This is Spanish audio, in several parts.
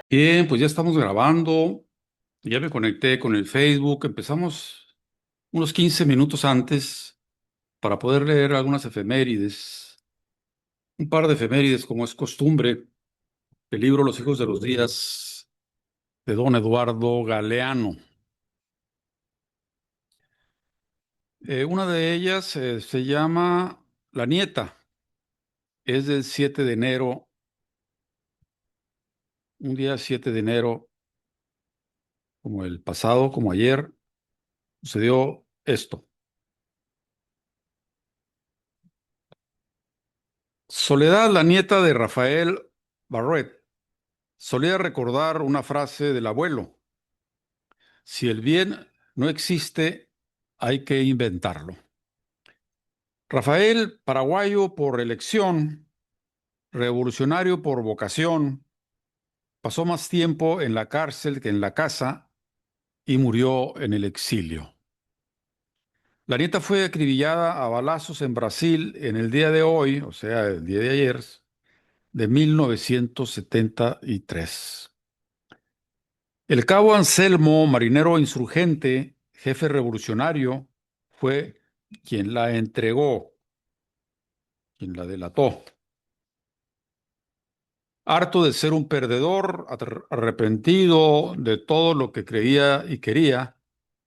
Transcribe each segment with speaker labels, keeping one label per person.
Speaker 1: Bien, pues ya estamos grabando, ya me conecté con el Facebook, empezamos unos 15 minutos antes para poder leer algunas efemérides, un par de efemérides como es costumbre, el libro Los hijos de los días de don Eduardo Galeano. Una de ellas se llama La Nieta, es del 7 de enero, un día 7 de enero, como el pasado, como ayer, sucedió esto. Soledad, la nieta de Rafael Barret, solía recordar una frase del abuelo: si el bien no existe, hay que inventarlo. Rafael, paraguayo por elección, revolucionario por vocación, pasó más tiempo en la cárcel que en la casa y murió en el exilio. La nieta fue acribillada a balazos en Brasil en el día de hoy, o sea, el día de ayer, de 1973. El cabo Anselmo, marinero insurgente, jefe revolucionario, fue quien la entregó, quien la delató. Harto de ser un perdedor, arrepentido de todo lo que creía y quería,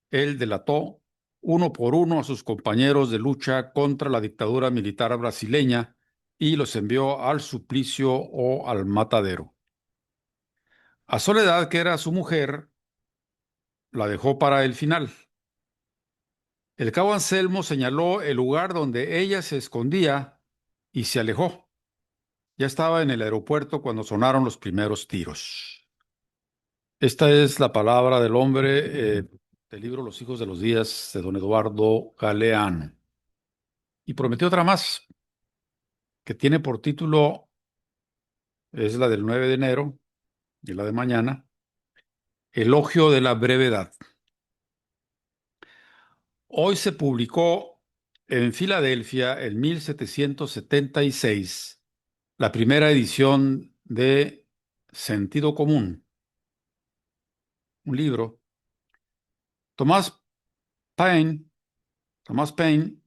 Speaker 1: él delató uno por uno a sus compañeros de lucha contra la dictadura militar brasileña y los envió al suplicio o al matadero. A Soledad, que era su mujer, la dejó para el final. El cabo Anselmo señaló el lugar donde ella se escondía y se alejó. Ya estaba en el aeropuerto cuando sonaron los primeros tiros. Esta es la palabra del hombre del libro Los hijos de los días de don Eduardo Galeano. Y prometió otra más, que tiene por título, es la del 9 de enero y la de mañana, Elogio de la brevedad. Hoy se publicó en Filadelfia en 1776 la primera edición de Sentido Común, un libro. Thomas Paine, Thomas Paine,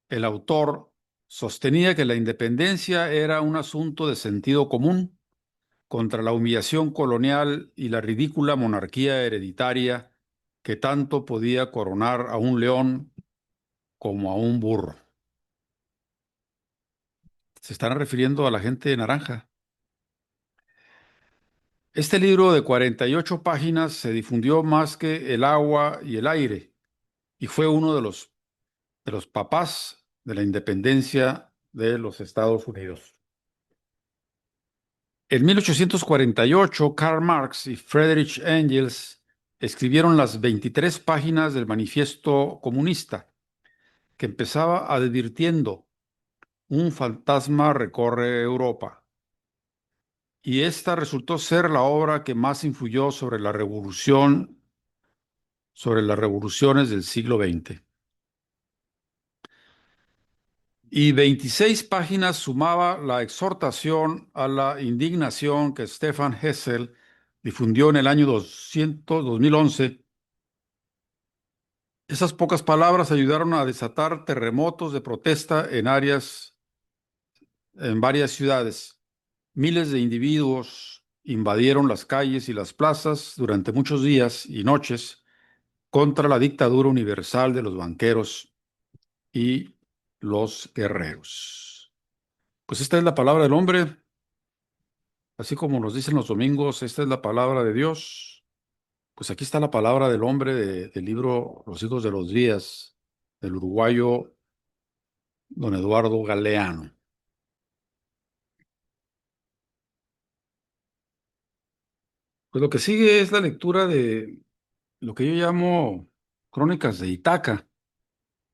Speaker 1: el autor, sostenía que la independencia era un asunto de sentido común contra la humillación colonial y la ridícula monarquía hereditaria que tanto podía coronar a un león como a un burro. Se están refiriendo a la gente naranja. Este libro de 48 páginas se difundió más que el agua y el aire y fue uno de los papás de la independencia de los Estados Unidos. En 1848, Karl Marx y Friedrich Engels escribieron las 23 páginas del Manifiesto Comunista, que empezaba advirtiendo: un fantasma recorre Europa. Y esta resultó ser la obra que más influyó sobre la revolución, sobre las revoluciones del siglo XX. Y 26 páginas sumaba la exhortación a la indignación que Stefan Hessel difundió en el año 2011. Esas pocas palabras ayudaron a desatar terremotos de protesta en varias ciudades. Miles de individuos invadieron las calles y las plazas durante muchos días y noches contra la dictadura universal de los banqueros y los guerreros. Pues esta es la palabra del hombre, así como nos dicen los domingos, esta es la palabra de Dios. Pues aquí está la palabra del hombre del libro Los hijos de los días, del uruguayo don Eduardo Galeano. Pues lo que sigue es la lectura de lo que yo llamo Crónicas de Itaca,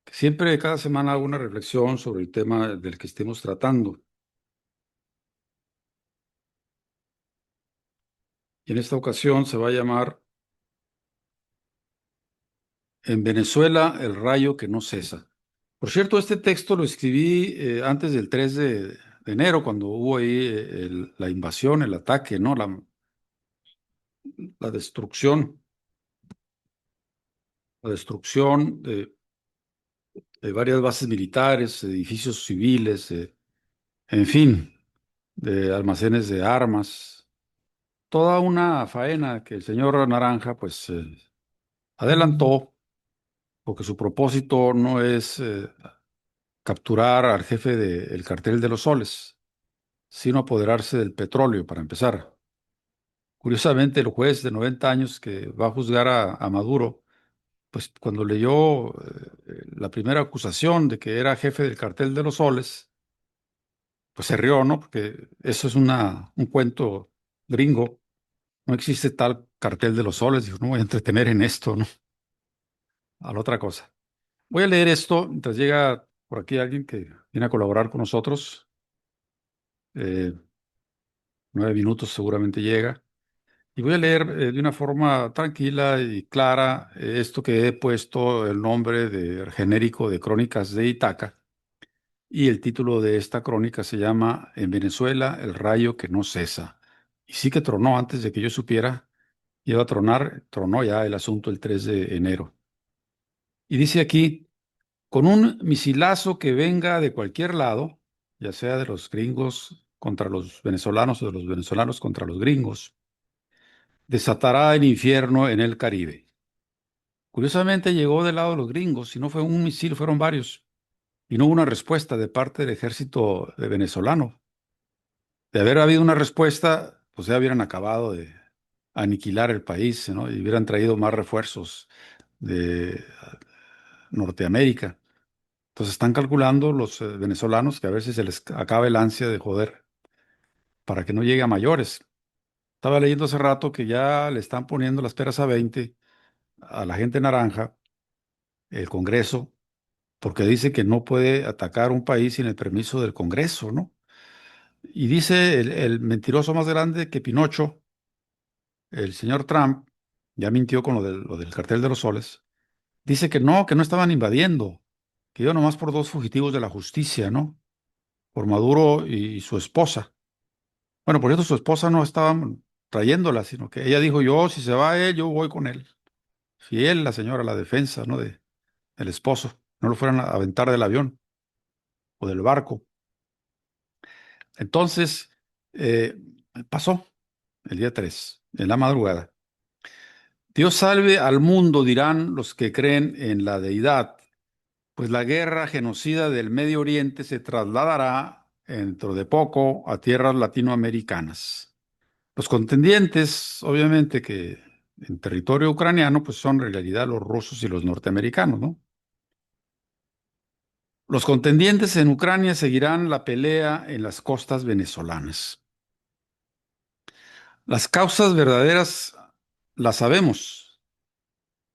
Speaker 1: que siempre cada semana hago una reflexión sobre el tema del que estemos tratando. Y en esta ocasión se va a llamar En Venezuela, el rayo que no cesa. Por cierto, este texto lo escribí antes del 3 de enero, cuando hubo ahí la invasión, el ataque, ¿no? la destrucción, la destrucción de varias bases militares, edificios civiles, en fin, de almacenes de armas, toda una faena que el señor Naranja pues adelantó, porque su propósito no es capturar al jefe del cartel de los soles, sino apoderarse del petróleo para empezar. Curiosamente, el juez de 90 años que va a juzgar a Maduro, pues cuando leyó la primera acusación de que era jefe del cartel de los soles, pues se rió, ¿no? Porque eso es un cuento gringo. No existe tal cartel de los soles. Dijo, no voy a entretener en esto, ¿no? A la otra cosa. Voy a leer esto mientras llega por aquí alguien que viene a colaborar con nosotros. Eh, 9 minutos seguramente llega. Y voy a leer de una forma tranquila y clara esto que he puesto el nombre de genérico de Crónicas de Itaca. Y el título de esta crónica se llama En Venezuela, el rayo que no cesa. Y sí que tronó antes de que yo supiera, iba a tronar, tronó ya el asunto el 3 de enero. Y dice aquí, con un misilazo que venga de cualquier lado, ya sea de los gringos contra los venezolanos o de los venezolanos contra los gringos, desatará el infierno en el Caribe. Curiosamente llegó del lado de los gringos, y no fue un misil, fueron varios, y no hubo una respuesta de parte del ejército venezolano. De haber habido una respuesta, pues ya hubieran acabado de aniquilar el país, ¿no? Y hubieran traído más refuerzos de Norteamérica. Entonces están calculando los venezolanos que a veces se les acaba el ansia de joder para que no llegue a mayores. Estaba leyendo hace rato que ya le están poniendo las peras a 20 a la gente naranja, el Congreso, porque dice que no puede atacar un país sin el permiso del Congreso, ¿no? Y dice el mentiroso más grande que Pinocho, el señor Trump, ya mintió con lo del cartel de los soles, dice que no estaban invadiendo, que iban nomás por dos fugitivos de la justicia, ¿no? Por Maduro y su esposa. Bueno, por eso su esposa no estaba trayéndola, sino que ella dijo, yo, si se va él, yo voy con él. Fiel la señora, la defensa, ¿no? Del esposo. No lo fueran a aventar del avión o del barco. Entonces, eh, pasó el día 3 en la madrugada. Dios salve al mundo, dirán los que creen en la deidad, pues la guerra genocida del Medio Oriente se trasladará dentro de poco a tierras latinoamericanas. Los contendientes, obviamente que en territorio ucraniano, pues son en realidad los rusos y los norteamericanos, ¿no? Los contendientes en Ucrania seguirán la pelea en las costas venezolanas. Las causas verdaderas las sabemos,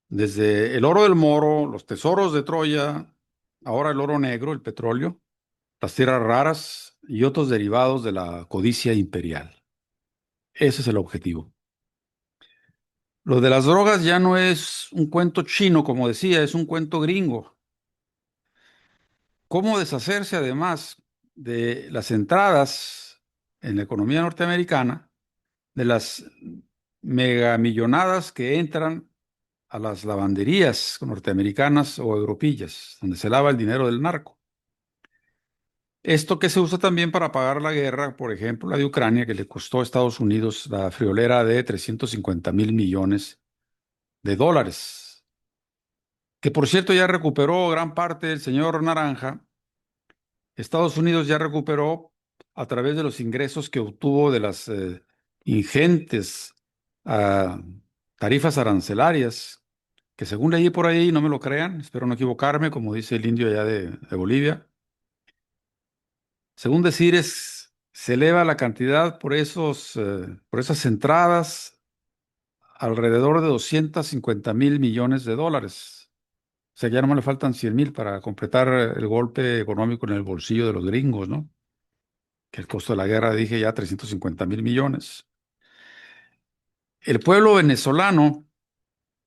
Speaker 1: desde el oro del Moro, los tesoros de Troya, ahora el oro negro, el petróleo, las tierras raras y otros derivados de la codicia imperial. Ese es el objetivo. Lo de las drogas ya no es un cuento chino, como decía, es un cuento gringo. ¿Cómo deshacerse además de las entradas en la economía norteamericana, de las megamillonadas que entran a las lavanderías norteamericanas o europillas, donde se lava el dinero del narco? Esto que se usa también para pagar la guerra, por ejemplo, la de Ucrania, que le costó a Estados Unidos la friolera de 350.000 millones de dólares, que por cierto ya recuperó gran parte del señor Naranja. Estados Unidos ya recuperó a través de los ingresos que obtuvo de las ingentes ah, tarifas arancelarias, que según leí por ahí, no me lo crean, espero no equivocarme, como dice el indio allá de Bolivia, según decir se eleva la cantidad por esas entradas alrededor de 250.000 millones de dólares. O sea, ya no me le faltan 100.000 para completar el golpe económico en el bolsillo de los gringos, ¿no? Que el costo de la guerra, dije ya, 350.000 millones. El pueblo venezolano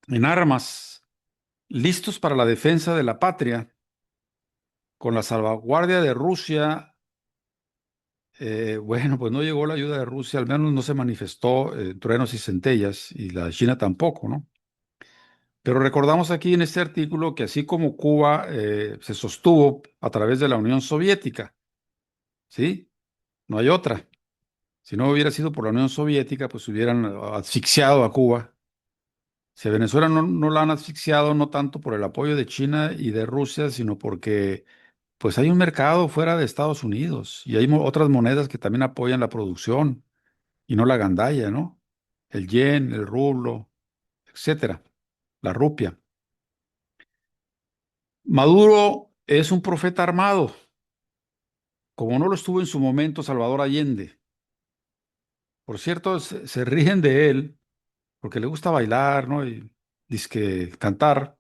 Speaker 1: en armas, listos para la defensa de la patria, con la salvaguardia de Rusia Bueno, pues no llegó la ayuda de Rusia, al menos no se manifestó truenos y centellas, y la de China tampoco, ¿no? Pero recordamos aquí en este artículo que así como Cuba se sostuvo a través de la Unión Soviética, ¿sí? No hay otra. Si no hubiera sido por la Unión Soviética, pues hubieran asfixiado a Cuba. Si a Venezuela no la han asfixiado, no tanto por el apoyo de China y de Rusia, sino porque pues hay un mercado fuera de Estados Unidos y hay otras monedas que también apoyan la producción y no la gandalla, ¿no? El yen, el rublo, etcétera, la rupia. Maduro es un profeta armado, como no lo estuvo en su momento Salvador Allende. Por cierto, se ríen de él porque le gusta bailar, ¿no? Y dizque cantar.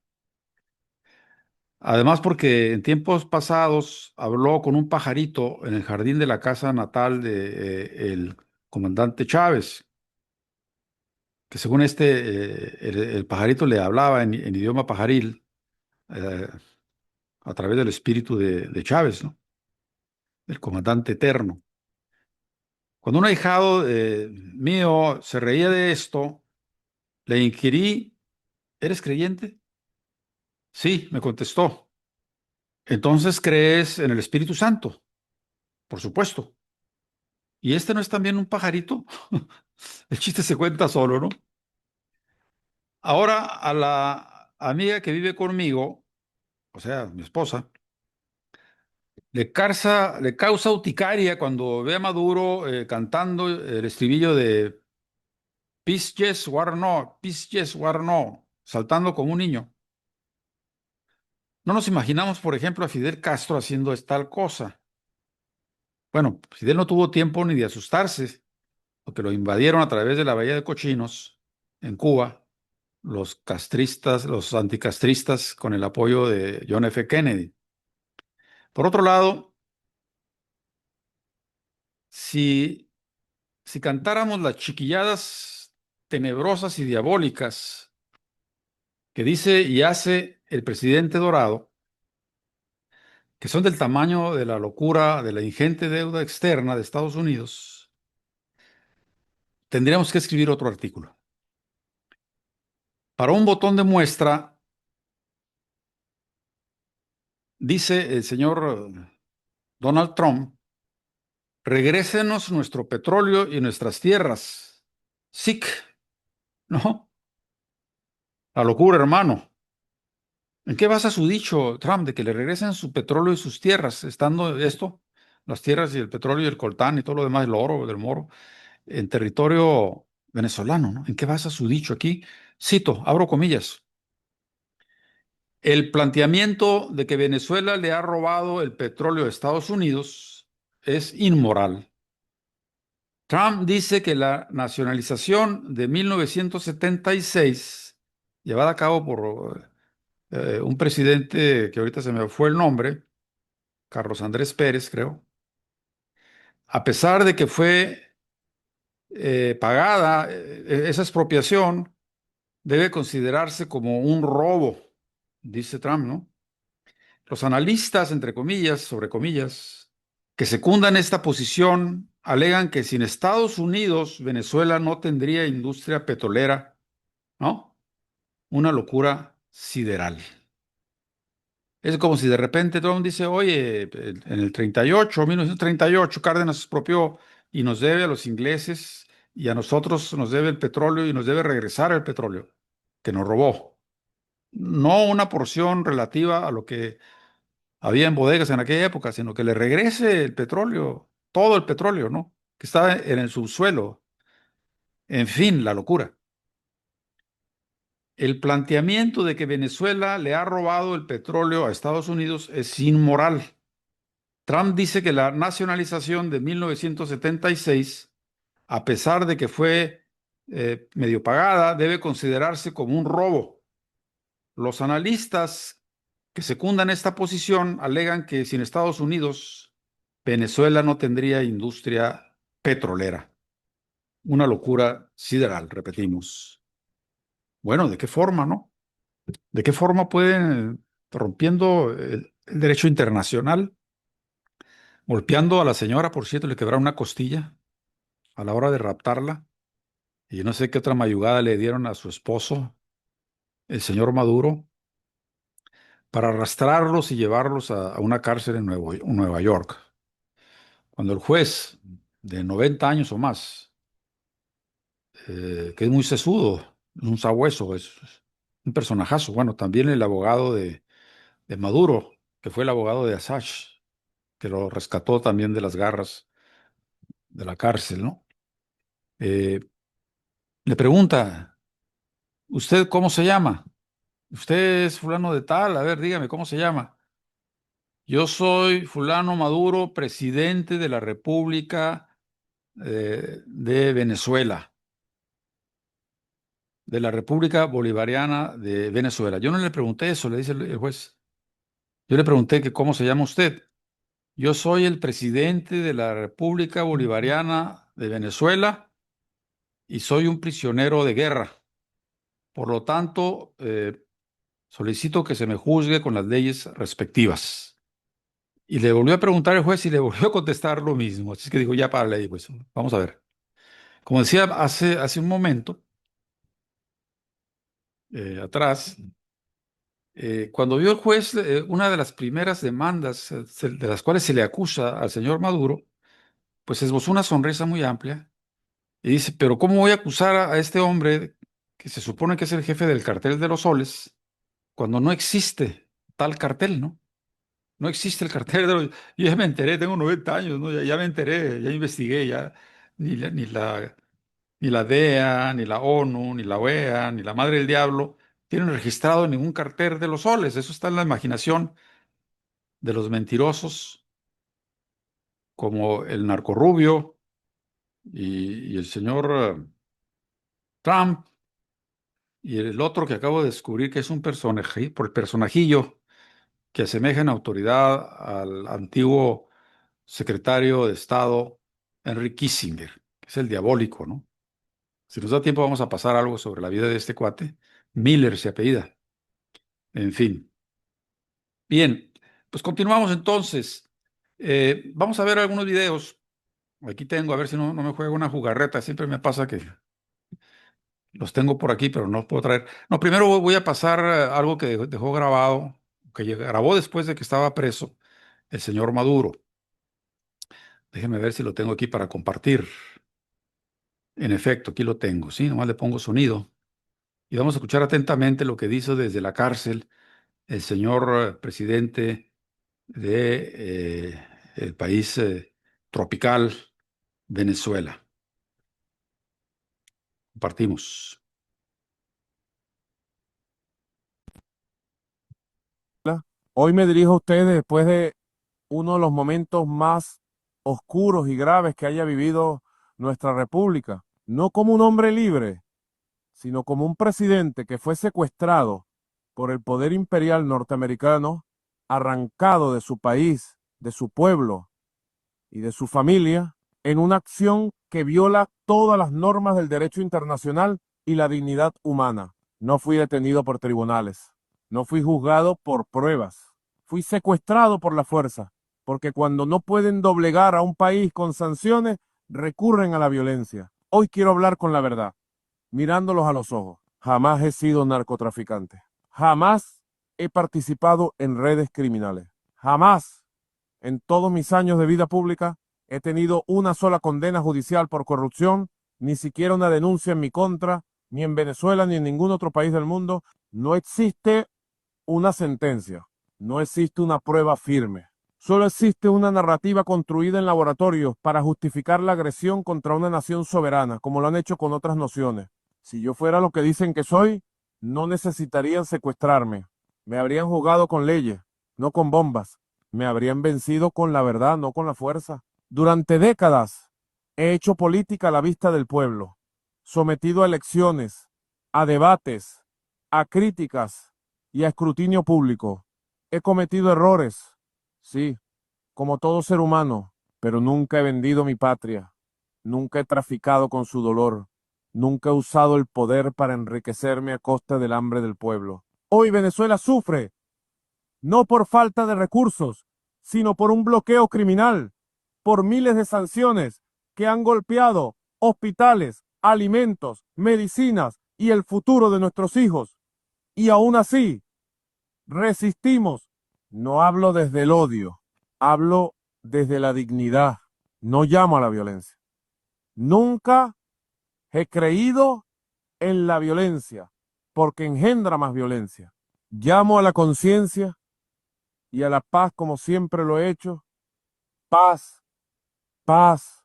Speaker 1: Además, porque en tiempos pasados habló con un pajarito en el jardín de la casa natal de el comandante Chávez, que según el pajarito le hablaba en idioma pajaril eh, a través del espíritu de Chávez, ¿no? El comandante eterno. Cuando un ahijado mío se reía de esto, le inquirí, ¿eres creyente? Sí, me contestó. Entonces crees en el Espíritu Santo, por supuesto. ¿Y este no es también un pajarito? El chiste se cuenta solo, ¿no? Ahora a la amiga que vive conmigo, o sea, mi esposa, le causa urticaria cuando ve a Maduro cantando el estribillo de Peace Yes, War No, Peace Yes, War No, saltando como un niño. No nos imaginamos, por ejemplo, a Fidel Castro haciendo tal cosa. Bueno, Fidel no tuvo tiempo ni de asustarse, porque lo invadieron a través de la Bahía de Cochinos en Cuba los castristas, los anticastristas con el apoyo de John F. Kennedy. Por otro lado, si, si cantáramos las chiquilladas tenebrosas y diabólicas que dice y hace el presidente Dorado, que son del tamaño de la locura de la ingente deuda externa de Estados Unidos, tendríamos que escribir otro artículo. Para un botón de muestra, dice el señor Donald Trump, regrésenos nuestro petróleo y nuestras tierras. SIC, ¿no? La locura, hermano. ¿En qué basa su dicho, Trump, de que le regresen su petróleo y sus tierras, estando esto, las tierras y el petróleo y el coltán y todo lo demás, el oro, del moro, en territorio venezolano, ¿no? ¿En qué basa su dicho aquí? Cito, abro comillas. El planteamiento de que Venezuela le ha robado el petróleo a Estados Unidos es inmoral. Trump dice que la nacionalización de 1976, llevada a cabo por un presidente que ahorita se me fue el nombre, Carlos Andrés Pérez, creo, a pesar de que fue pagada esa expropiación, debe considerarse como un robo, dice Trump, ¿no? Los analistas, entre comillas, sobre comillas, que secundan esta posición, alegan que sin Estados Unidos, Venezuela no tendría industria petrolera, ¿no? Una locura sideral. Es como si de repente Trump dice, oye, en el 38, 1938, Cárdenas expropió y nos debe a los ingleses y a nosotros nos debe el petróleo y nos debe regresar el petróleo que nos robó. No una porción relativa a lo que había en bodegas en aquella época, sino que le regrese el petróleo, todo el petróleo, ¿no? Que está en el subsuelo. En fin, la locura. El planteamiento de que Venezuela le ha robado el petróleo a Estados Unidos es inmoral. Trump dice que la nacionalización de 1976, a pesar de que fue medio pagada, debe considerarse como un robo. Los analistas que secundan esta posición alegan que sin Estados Unidos, Venezuela no tendría industria petrolera. Una locura sideral, repetimos. Bueno, ¿de qué forma, no? ¿De qué forma pueden, rompiendo el derecho internacional, golpeando a la señora, por cierto, le quebraron una costilla a la hora de raptarla, y no sé qué otra mayugada le dieron a su esposo, el señor Maduro, para arrastrarlos y llevarlos a una cárcel en Nueva York. Cuando el juez, de 90 años o más, que es muy sesudo, es un sabueso, es un personajazo. Bueno, también el abogado de Maduro, que fue el abogado de Assange, que lo rescató también de las garras de la cárcel, ¿no? Eh, Le pregunta, ¿usted cómo se llama? Usted es fulano de tal, a ver, dígame, ¿cómo se llama? Yo soy fulano Maduro, presidente de la República de Venezuela, de la República Bolivariana de Venezuela. Yo no le pregunté eso, le dice el juez. Yo le pregunté que cómo se llama usted. Yo soy el presidente de la República Bolivariana de Venezuela y soy un prisionero de guerra. Por lo tanto, solicito que se me juzgue con las leyes respectivas. Y le volvió a preguntar el juez y le volvió a contestar lo mismo. Así que dijo, ya para ley, pues vamos a ver. Como decía hace un momento atrás, cuando vio el juez una de las primeras demandas de las cuales se le acusa al señor Maduro, pues esbozó una sonrisa muy amplia y dice, pero ¿cómo voy a acusar a este hombre que se supone que es el jefe del cartel de los soles cuando no existe tal cartel, ¿no? No existe el cartel de los... Yo ya me enteré, tengo 90 años, ¿no? Ya me enteré, ya investigué, ya ni la DEA, ni la ONU, ni la OEA, ni la Madre del Diablo tienen registrado ningún cartel de los soles. Eso está en la imaginación de los mentirosos como el narcorrubio y el señor Trump y el otro que acabo de descubrir que es un personaje, por el personajillo que asemeja en autoridad al antiguo secretario de Estado Henry Kissinger, que es el diabólico, ¿no? Si nos da tiempo vamos a pasar algo sobre la vida de este cuate. Miller se apellida. En fin. Bien, pues continuamos entonces. Vamos a ver algunos videos. Aquí tengo, a ver si no me juega una jugarreta. Siempre me pasa que los tengo por aquí, pero no los puedo traer. No, primero voy a pasar algo que dejó grabado, que grabó después de que estaba preso el señor Maduro. Déjeme ver si lo tengo aquí para compartir. En efecto, aquí lo tengo, ¿sí? Nomás le pongo sonido. Y vamos a escuchar atentamente lo que dice desde la cárcel el señor presidente de el país tropical Venezuela. Compartimos.
Speaker 2: Hoy me dirijo a ustedes después de uno de los momentos más oscuros y graves que haya vivido nuestra república, no como un hombre libre, sino como un presidente que fue secuestrado por el poder imperial norteamericano, arrancado de su país, de su pueblo y de su familia, en una acción que viola todas las normas del derecho internacional y la dignidad humana. No fui detenido por tribunales, no fui juzgado por pruebas, fui secuestrado por la fuerza, porque cuando no pueden doblegar a un país con sanciones, recurren a la violencia. Hoy quiero hablar con la verdad, mirándolos a los ojos. Jamás he sido narcotraficante, jamás he participado en redes criminales, jamás en todos mis años de vida pública he tenido una sola condena judicial por corrupción, ni siquiera una denuncia en mi contra, ni en Venezuela ni en ningún otro país del mundo. No existe una sentencia, no existe una prueba firme. Solo existe una narrativa construida en laboratorios para justificar la agresión contra una nación soberana, como lo han hecho con otras naciones. Si yo fuera lo que dicen que soy, no necesitarían secuestrarme. Me habrían jugado con leyes, no con bombas. Me habrían vencido con la verdad, no con la fuerza. Durante décadas he hecho política a la vista del pueblo, sometido a elecciones, a debates, a críticas y a escrutinio público. He cometido errores, sí, como todo ser humano, pero nunca he vendido mi patria, nunca he traficado con su dolor, nunca he usado el poder para enriquecerme a costa del hambre del pueblo. Hoy Venezuela sufre, no por falta de recursos, sino por un bloqueo criminal por miles de sanciones que han golpeado hospitales, alimentos, medicinas y el futuro de nuestros hijos. Y aún así, resistimos. No hablo desde el odio, hablo desde la dignidad. No llamo a la violencia. Nunca he creído en la violencia, porque engendra más violencia. Llamo a la conciencia y a la paz como siempre lo he hecho. Paz, paz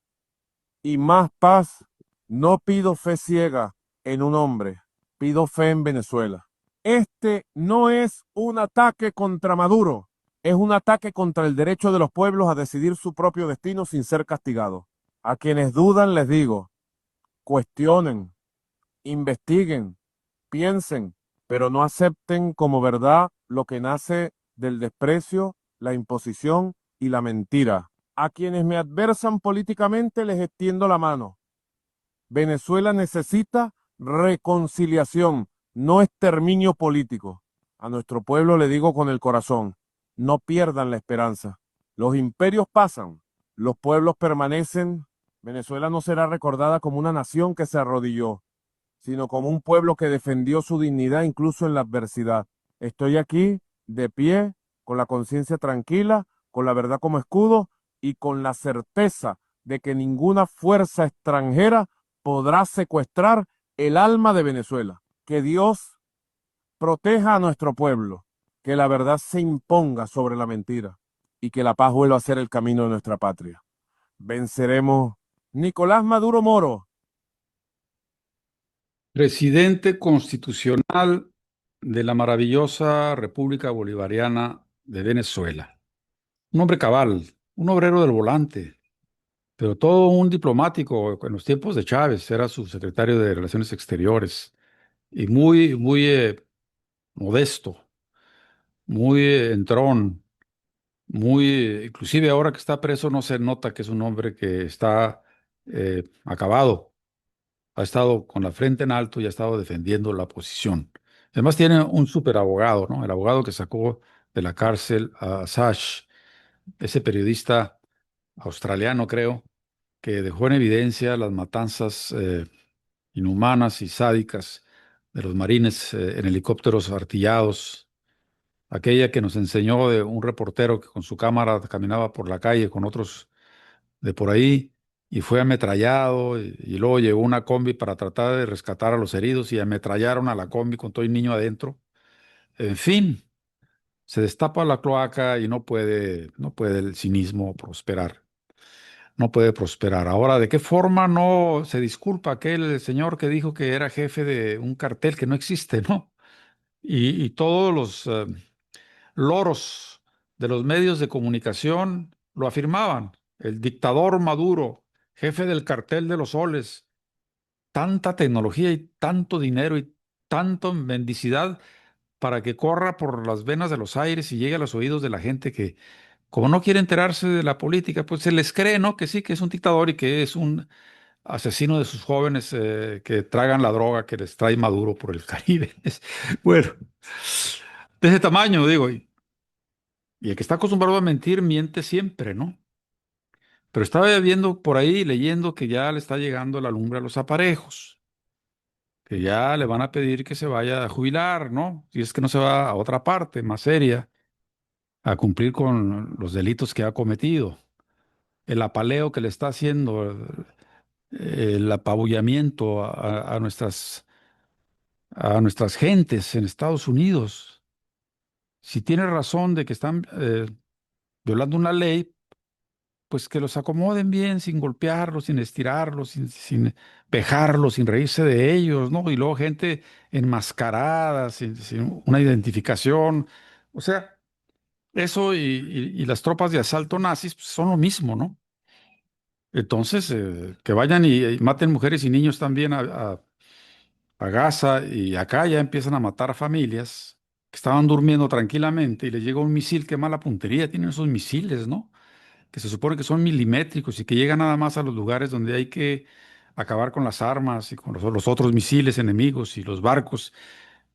Speaker 2: y más paz. No pido fe ciega en un hombre, pido fe en Venezuela. Este no es un ataque contra Maduro, es un ataque contra el derecho de los pueblos a decidir su propio destino sin ser castigados. A quienes dudan les digo, cuestionen, investiguen, piensen, pero no acepten como verdad lo que nace del desprecio, la imposición y la mentira. A quienes me adversan políticamente les extiendo la mano. Venezuela necesita reconciliación, no exterminio político. A nuestro pueblo le digo con el corazón, no pierdan la esperanza. Los imperios pasan, los pueblos permanecen. Venezuela no será recordada como una nación que se arrodilló, sino como un pueblo que defendió su dignidad incluso en la adversidad. Estoy aquí de pie, con la conciencia tranquila, con la verdad como escudo y con la certeza de que ninguna fuerza extranjera podrá secuestrar el alma de Venezuela. Que Dios proteja a nuestro pueblo, que la verdad se imponga sobre la mentira y que la paz vuelva a ser el camino de nuestra patria. Venceremos. Nicolás Maduro Moro.
Speaker 1: Presidente constitucional de la maravillosa República Bolivariana de Venezuela. Un hombre cabal, un obrero del volante, pero todo un diplomático. En los tiempos de Chávez era su secretario de Relaciones Exteriores y muy modesto, muy entrón, inclusive ahora que está preso no se nota que es un hombre que está acabado. Ha estado con la frente en alto y ha estado defendiendo la posición. Además tiene un super abogado, ¿no? El abogado que sacó de la cárcel a Assange, ese periodista australiano, creo, que dejó en evidencia las matanzas inhumanas y sádicas de los marines en helicópteros artillados, aquella que nos enseñó de un reportero que con su cámara caminaba por la calle con otros de por ahí y fue ametrallado y luego llegó una combi para tratar de rescatar a los heridos y ametrallaron a la combi con todo el niño adentro. En fin, se destapa la cloaca y no puede el cinismo prosperar. No puede prosperar. Ahora, ¿de qué forma no se disculpa aquel señor que dijo que era jefe de un cartel que no existe, ¿no? Y todos los loros de los medios de comunicación lo afirmaban. El dictador Maduro, jefe del cartel de los soles, tanta tecnología y tanto dinero y tanta mendicidad para que corra por las venas de los aires y llegue a los oídos de la gente que, como no quiere enterarse de la política, pues se les cree, ¿no? Que sí, que es un dictador y que es un asesino de sus jóvenes que tragan la droga que les trae Maduro por el Caribe. Bueno, de ese tamaño, digo, y el que está acostumbrado a mentir miente siempre, ¿no? Pero estaba viendo por ahí, leyendo que ya le está llegando la lumbre a los aparejos, que ya le van a pedir que se vaya a jubilar, ¿no? Si es que no se va a otra parte más seria, a cumplir con los delitos que ha cometido. El apaleo que le está haciendo, el apabullamiento a nuestras gentes en Estados Unidos. Si tiene razón de que están violando una ley, pues que los acomoden bien, sin golpearlos, sin estirarlos, sin vejarlos, sin reírse de ellos, ¿no? Y luego gente enmascarada, sin una identificación. O sea, eso y las tropas de asalto nazis pues, son lo mismo, ¿no? Entonces, que vayan y maten mujeres y niños también a Gaza y acá ya empiezan a matar familias que estaban durmiendo tranquilamente y les llega un misil, qué mala puntería tienen esos misiles, ¿no? Que se supone que son milimétricos y que llegan nada más a los lugares donde hay que acabar con las armas y con los otros misiles enemigos y los barcos.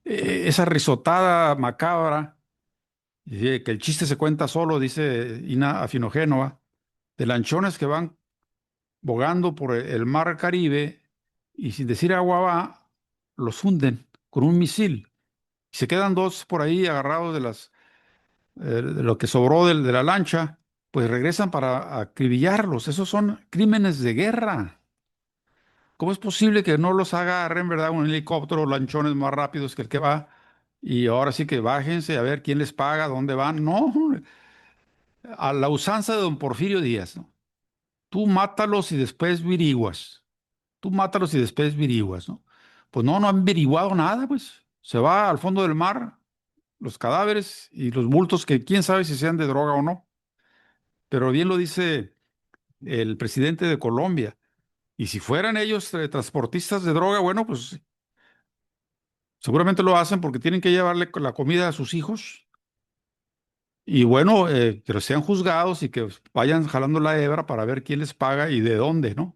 Speaker 1: Esa risotada macabra, que el chiste se cuenta solo, dice Ina Afinogénova, de lanchones que van bogando por el mar Caribe y sin decir agua va, los hunden con un misil. Y se quedan dos por ahí agarrados de lo que sobró de la lancha, pues regresan para acribillarlos. Esos son crímenes de guerra. ¿Cómo es posible que no los agarren, verdad, un helicóptero, lanchones más rápidos que el que va? Y ahora sí que bájense a ver quién les paga, dónde van. No, a la usanza de don Porfirio Díaz, ¿no? Tú mátalos y después viriguas. Tú mátalos y después viriguas, ¿no? Pues no, no han averiguado nada, pues. Se va al fondo del mar, los cadáveres y los bultos que quién sabe si sean de droga o no. Pero bien lo dice el presidente de Colombia. Y si fueran ellos transportistas de droga, bueno, pues seguramente lo hacen porque tienen que llevarle la comida a sus hijos. Y bueno, que sean juzgados y que vayan jalando la hebra para ver quién les paga y de dónde, ¿no?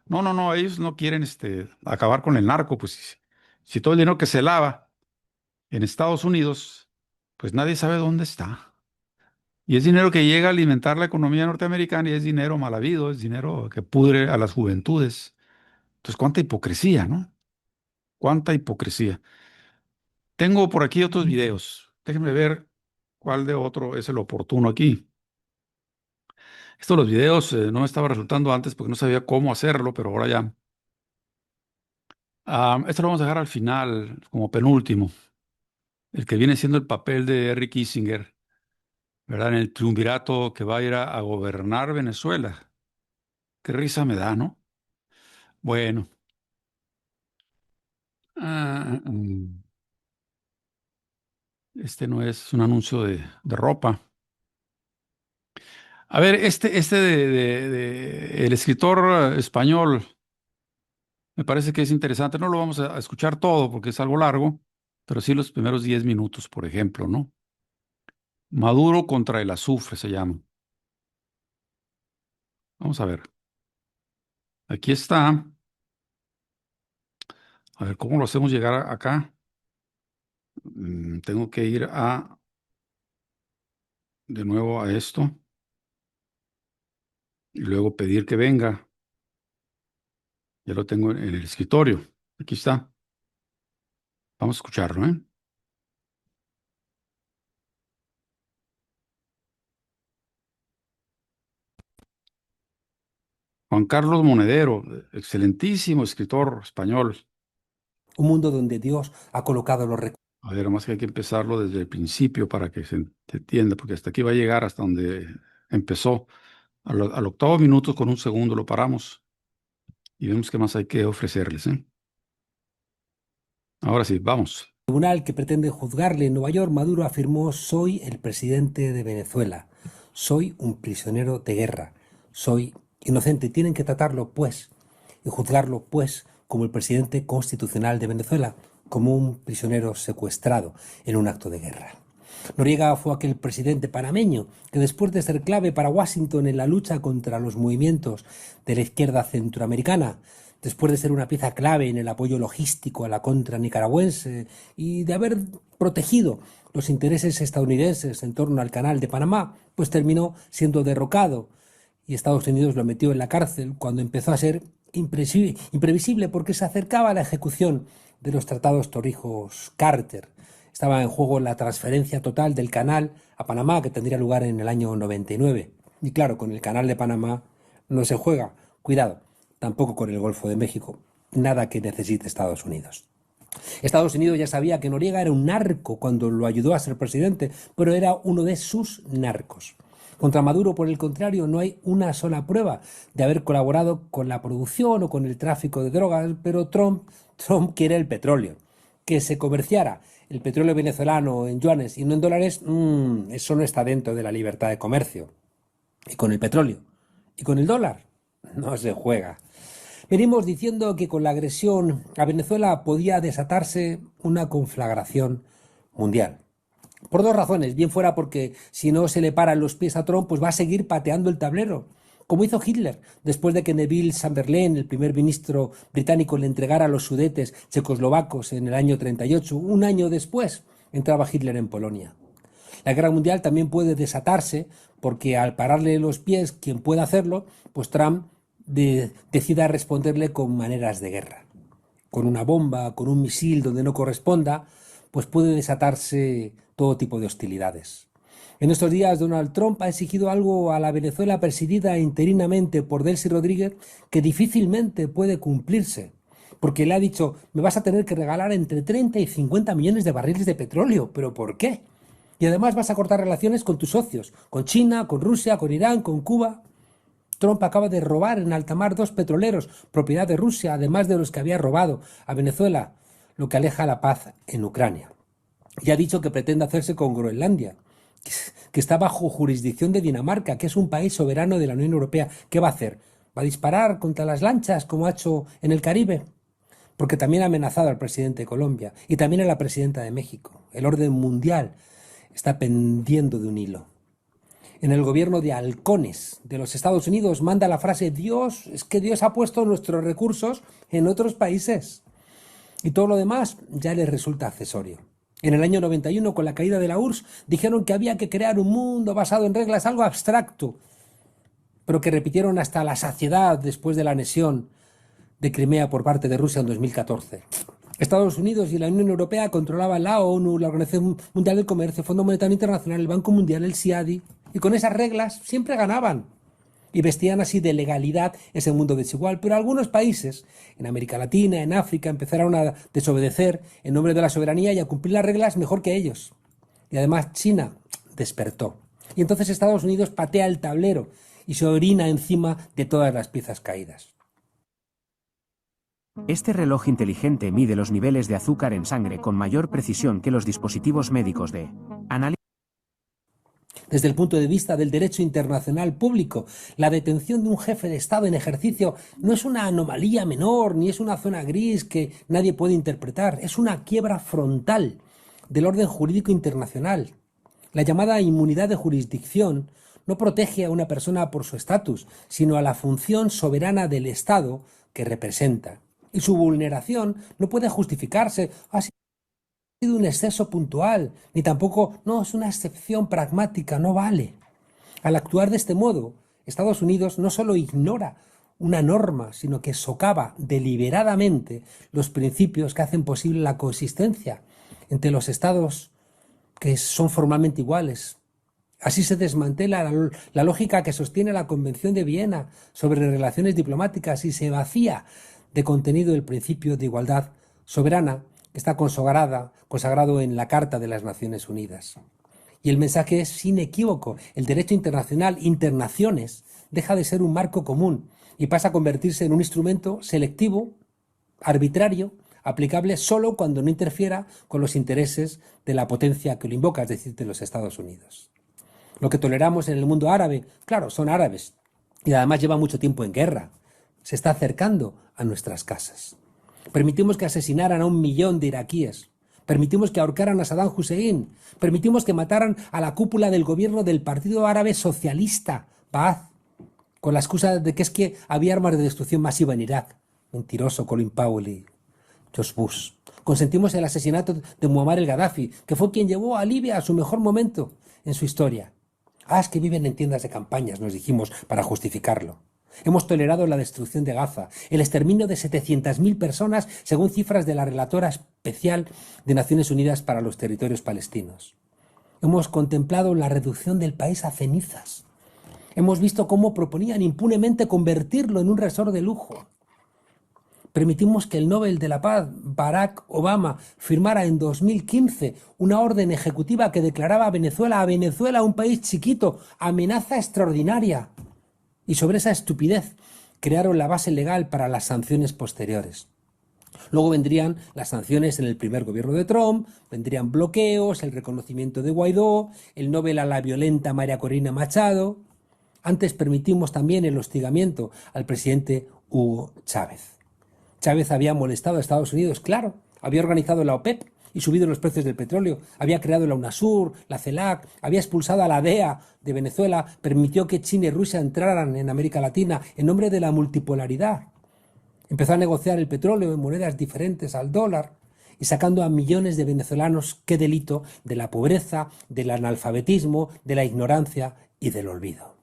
Speaker 1: No, no, no, ellos no quieren acabar con el narco, pues si todo el dinero que se lava en Estados Unidos, pues nadie sabe dónde está. Y es dinero que llega a alimentar la economía norteamericana y es dinero mal habido, es dinero que pudre a las juventudes. Entonces, cuánta hipocresía, ¿no? Cuánta hipocresía. Tengo por aquí otros videos. Déjenme ver cuál de otro es el oportuno aquí. Esto de los videos no me estaba resultando antes porque no sabía cómo hacerlo, pero ahora ya. Esto lo vamos a dejar al final, como penúltimo. El que viene siendo el papel de Henry Kissinger, ¿verdad? En el triunvirato que va a ir a gobernar Venezuela. Qué risa me da, ¿no? Bueno. ah, mm, este no es un anuncio de ropa. A ver, este el escritor español, me parece que es interesante. No lo vamos a escuchar todo porque es algo largo, pero sí los primeros 10 minutos, por ejemplo, ¿no? Maduro contra el azufre se llama. Vamos a ver. Aquí está. A ver, ¿cómo lo hacemos llegar acá? Tengo que ir de nuevo a esto y luego pedir que venga. Ya lo tengo en el escritorio. Aquí está. Vamos a escucharlo, ¿eh? Juan Carlos Monedero, excelentísimo escritor español.
Speaker 3: Un mundo donde Dios ha colocado los recursos.
Speaker 1: A ver, más que hay que empezarlo desde el principio para que se entienda, porque hasta aquí va a llegar, hasta donde empezó. Al octavo minuto con un segundo lo paramos y vemos qué más hay que ofrecerles, ¿eh? Ahora sí, vamos.
Speaker 3: Tribunal que pretende juzgarle en Nueva York, Maduro afirmó: soy el presidente de Venezuela, soy un prisionero de guerra, soy inocente. Tienen que tratarlo, pues, y juzgarlo, pues, como el presidente constitucional de Venezuela, como un prisionero secuestrado en un acto de guerra. Noriega fue aquel presidente panameño que, después de ser clave para Washington en la lucha contra los movimientos de la izquierda centroamericana, después de ser una pieza clave en el apoyo logístico a la contra nicaragüense y de haber protegido los intereses estadounidenses en torno al Canal de Panamá, pues terminó siendo derrocado y Estados Unidos lo metió en la cárcel cuando empezó a ser imprevisible porque se acercaba a la ejecución de los tratados Torrijos-Carter. Estaba en juego la transferencia total del canal a Panamá, que tendría lugar en el año 99. Y claro, con el canal de Panamá no se juega. Cuidado, tampoco con el Golfo de México. Nada que necesite Estados Unidos. Estados Unidos ya sabía que Noriega era un narco cuando lo ayudó a ser presidente, pero era uno de sus narcos. Contra Maduro, por el contrario, no hay una sola prueba de haber colaborado con la producción o con el tráfico de drogas, pero Trump quiere el petróleo. Que se comerciara el petróleo venezolano en yuanes y no en dólares, eso no está dentro de la libertad de comercio. Y con el petróleo y con el dólar no se juega. Venimos diciendo que con la agresión a Venezuela podía desatarse una conflagración mundial. Por dos razones. Bien fuera porque si no se le paran los pies a Trump, pues va a seguir pateando el tablero, como hizo Hitler, después de que Neville Chamberlain, el primer ministro británico, le entregara los Sudetes checoslovacos en el año 38. Un año después entraba Hitler en Polonia. La guerra mundial también puede desatarse porque al pararle los pies quien pueda hacerlo, pues Trump decida responderle con maneras de guerra. Con una bomba, con un misil donde no corresponda, pues puede desatarse todo tipo de hostilidades. En estos días Donald Trump ha exigido algo a la Venezuela presidida interinamente por Delcy Rodríguez que difícilmente puede cumplirse, porque le ha dicho, me vas a tener que regalar entre 30 y 50 millones de barriles de petróleo. ¿Pero por qué? Y además vas a cortar relaciones con tus socios, con China, con Rusia, con Irán, con Cuba. Trump acaba de robar en alta mar 2 petroleros, propiedad de Rusia, además de los que había robado a Venezuela, lo que aleja la paz en Ucrania. Y ha dicho que pretende hacerse con Groenlandia, que está bajo jurisdicción de Dinamarca, que es un país soberano de la Unión Europea. ¿Qué va a hacer? ¿Va a disparar contra las lanchas, como ha hecho en el Caribe? Porque también ha amenazado al presidente de Colombia y también a la presidenta de México. El orden mundial está pendiendo de un hilo. En el gobierno de halcones de los Estados Unidos manda la frase Dios, es que Dios ha puesto nuestros recursos en otros países. Y todo lo demás ya les resulta accesorio. En el año 91, con la caída de la URSS, dijeron que había que crear un mundo basado en reglas, algo abstracto, pero que repitieron hasta la saciedad después de la anexión de Crimea por parte de Rusia en 2014. Estados Unidos y la Unión Europea controlaban la ONU, la Organización Mundial del Comercio, el Fondo Monetario Internacional, el Banco Mundial, el SIADI, y con esas reglas siempre ganaban. Y vestían así de legalidad ese mundo desigual. Pero algunos países, en América Latina, en África, empezaron a desobedecer en nombre de la soberanía y a cumplir las reglas mejor que ellos. Y además China despertó. Y entonces Estados Unidos patea el tablero y se orina encima de todas las piezas caídas.
Speaker 4: Este reloj inteligente mide los niveles de azúcar en sangre con mayor precisión que los dispositivos médicos de análisis.
Speaker 3: Desde el punto de vista del derecho internacional público, la detención de un jefe de Estado en ejercicio no es una anomalía menor ni es una zona gris que nadie puede interpretar, es una quiebra frontal del orden jurídico internacional. La llamada inmunidad de jurisdicción no protege a una persona por su estatus, sino a la función soberana del Estado que representa. Y su vulneración no puede justificarse así. Sido un exceso puntual, ni tampoco, no, es una excepción pragmática, no vale. Al actuar de este modo, Estados Unidos no solo ignora una norma, sino que socava deliberadamente los principios que hacen posible la coexistencia entre los estados que son formalmente iguales. Así se desmantela la lógica que sostiene la Convención de Viena sobre relaciones diplomáticas y se vacía de contenido el principio de igualdad soberana que está consagrado en la Carta de las Naciones Unidas. Y el mensaje es inequívoco. El derecho internacional, internaciones, deja de ser un marco común y pasa a convertirse en un instrumento selectivo, arbitrario, aplicable solo cuando no interfiera con los intereses de la potencia que lo invoca, es decir, de los Estados Unidos. Lo que toleramos en el mundo árabe, claro, son árabes y además lleva mucho tiempo en guerra. Se está acercando a nuestras casas. Permitimos que asesinaran a 1 millón de iraquíes. Permitimos que ahorcaran a Saddam Hussein. Permitimos que mataran a la cúpula del gobierno del Partido Árabe Socialista, Ba'ath, con la excusa de que es que había armas de destrucción masiva en Irak. Mentiroso Colin Powell y George Bush. Consentimos el asesinato de Muammar el Gaddafi, que fue quien llevó a Libia a su mejor momento en su historia. Es que viven en tiendas de campañas, nos dijimos, para justificarlo. Hemos tolerado la destrucción de Gaza, el exterminio de 700.000 personas, según cifras de la Relatora Especial de Naciones Unidas para los Territorios Palestinos. Hemos contemplado la reducción del país a cenizas. Hemos visto cómo proponían impunemente convertirlo en un resort de lujo. Permitimos que el Nobel de la Paz, Barack Obama, firmara en 2015 una orden ejecutiva que declaraba a Venezuela, un país chiquito, amenaza extraordinaria. Y sobre esa estupidez crearon la base legal para las sanciones posteriores. Luego vendrían las sanciones en el primer gobierno de Trump, vendrían bloqueos, el reconocimiento de Guaidó, el Nobel a la violenta María Corina Machado. Antes permitimos también el hostigamiento al presidente Hugo Chávez. Chávez había molestado a Estados Unidos, claro, había organizado la OPEP y subido los precios del petróleo, había creado la UNASUR, la CELAC, había expulsado a la DEA de Venezuela, permitió que China y Rusia entraran en América Latina en nombre de la multipolaridad. Empezó a negociar el petróleo en monedas diferentes al dólar y sacando a millones de venezolanos, qué delito, de la pobreza, del analfabetismo, de la ignorancia y del olvido.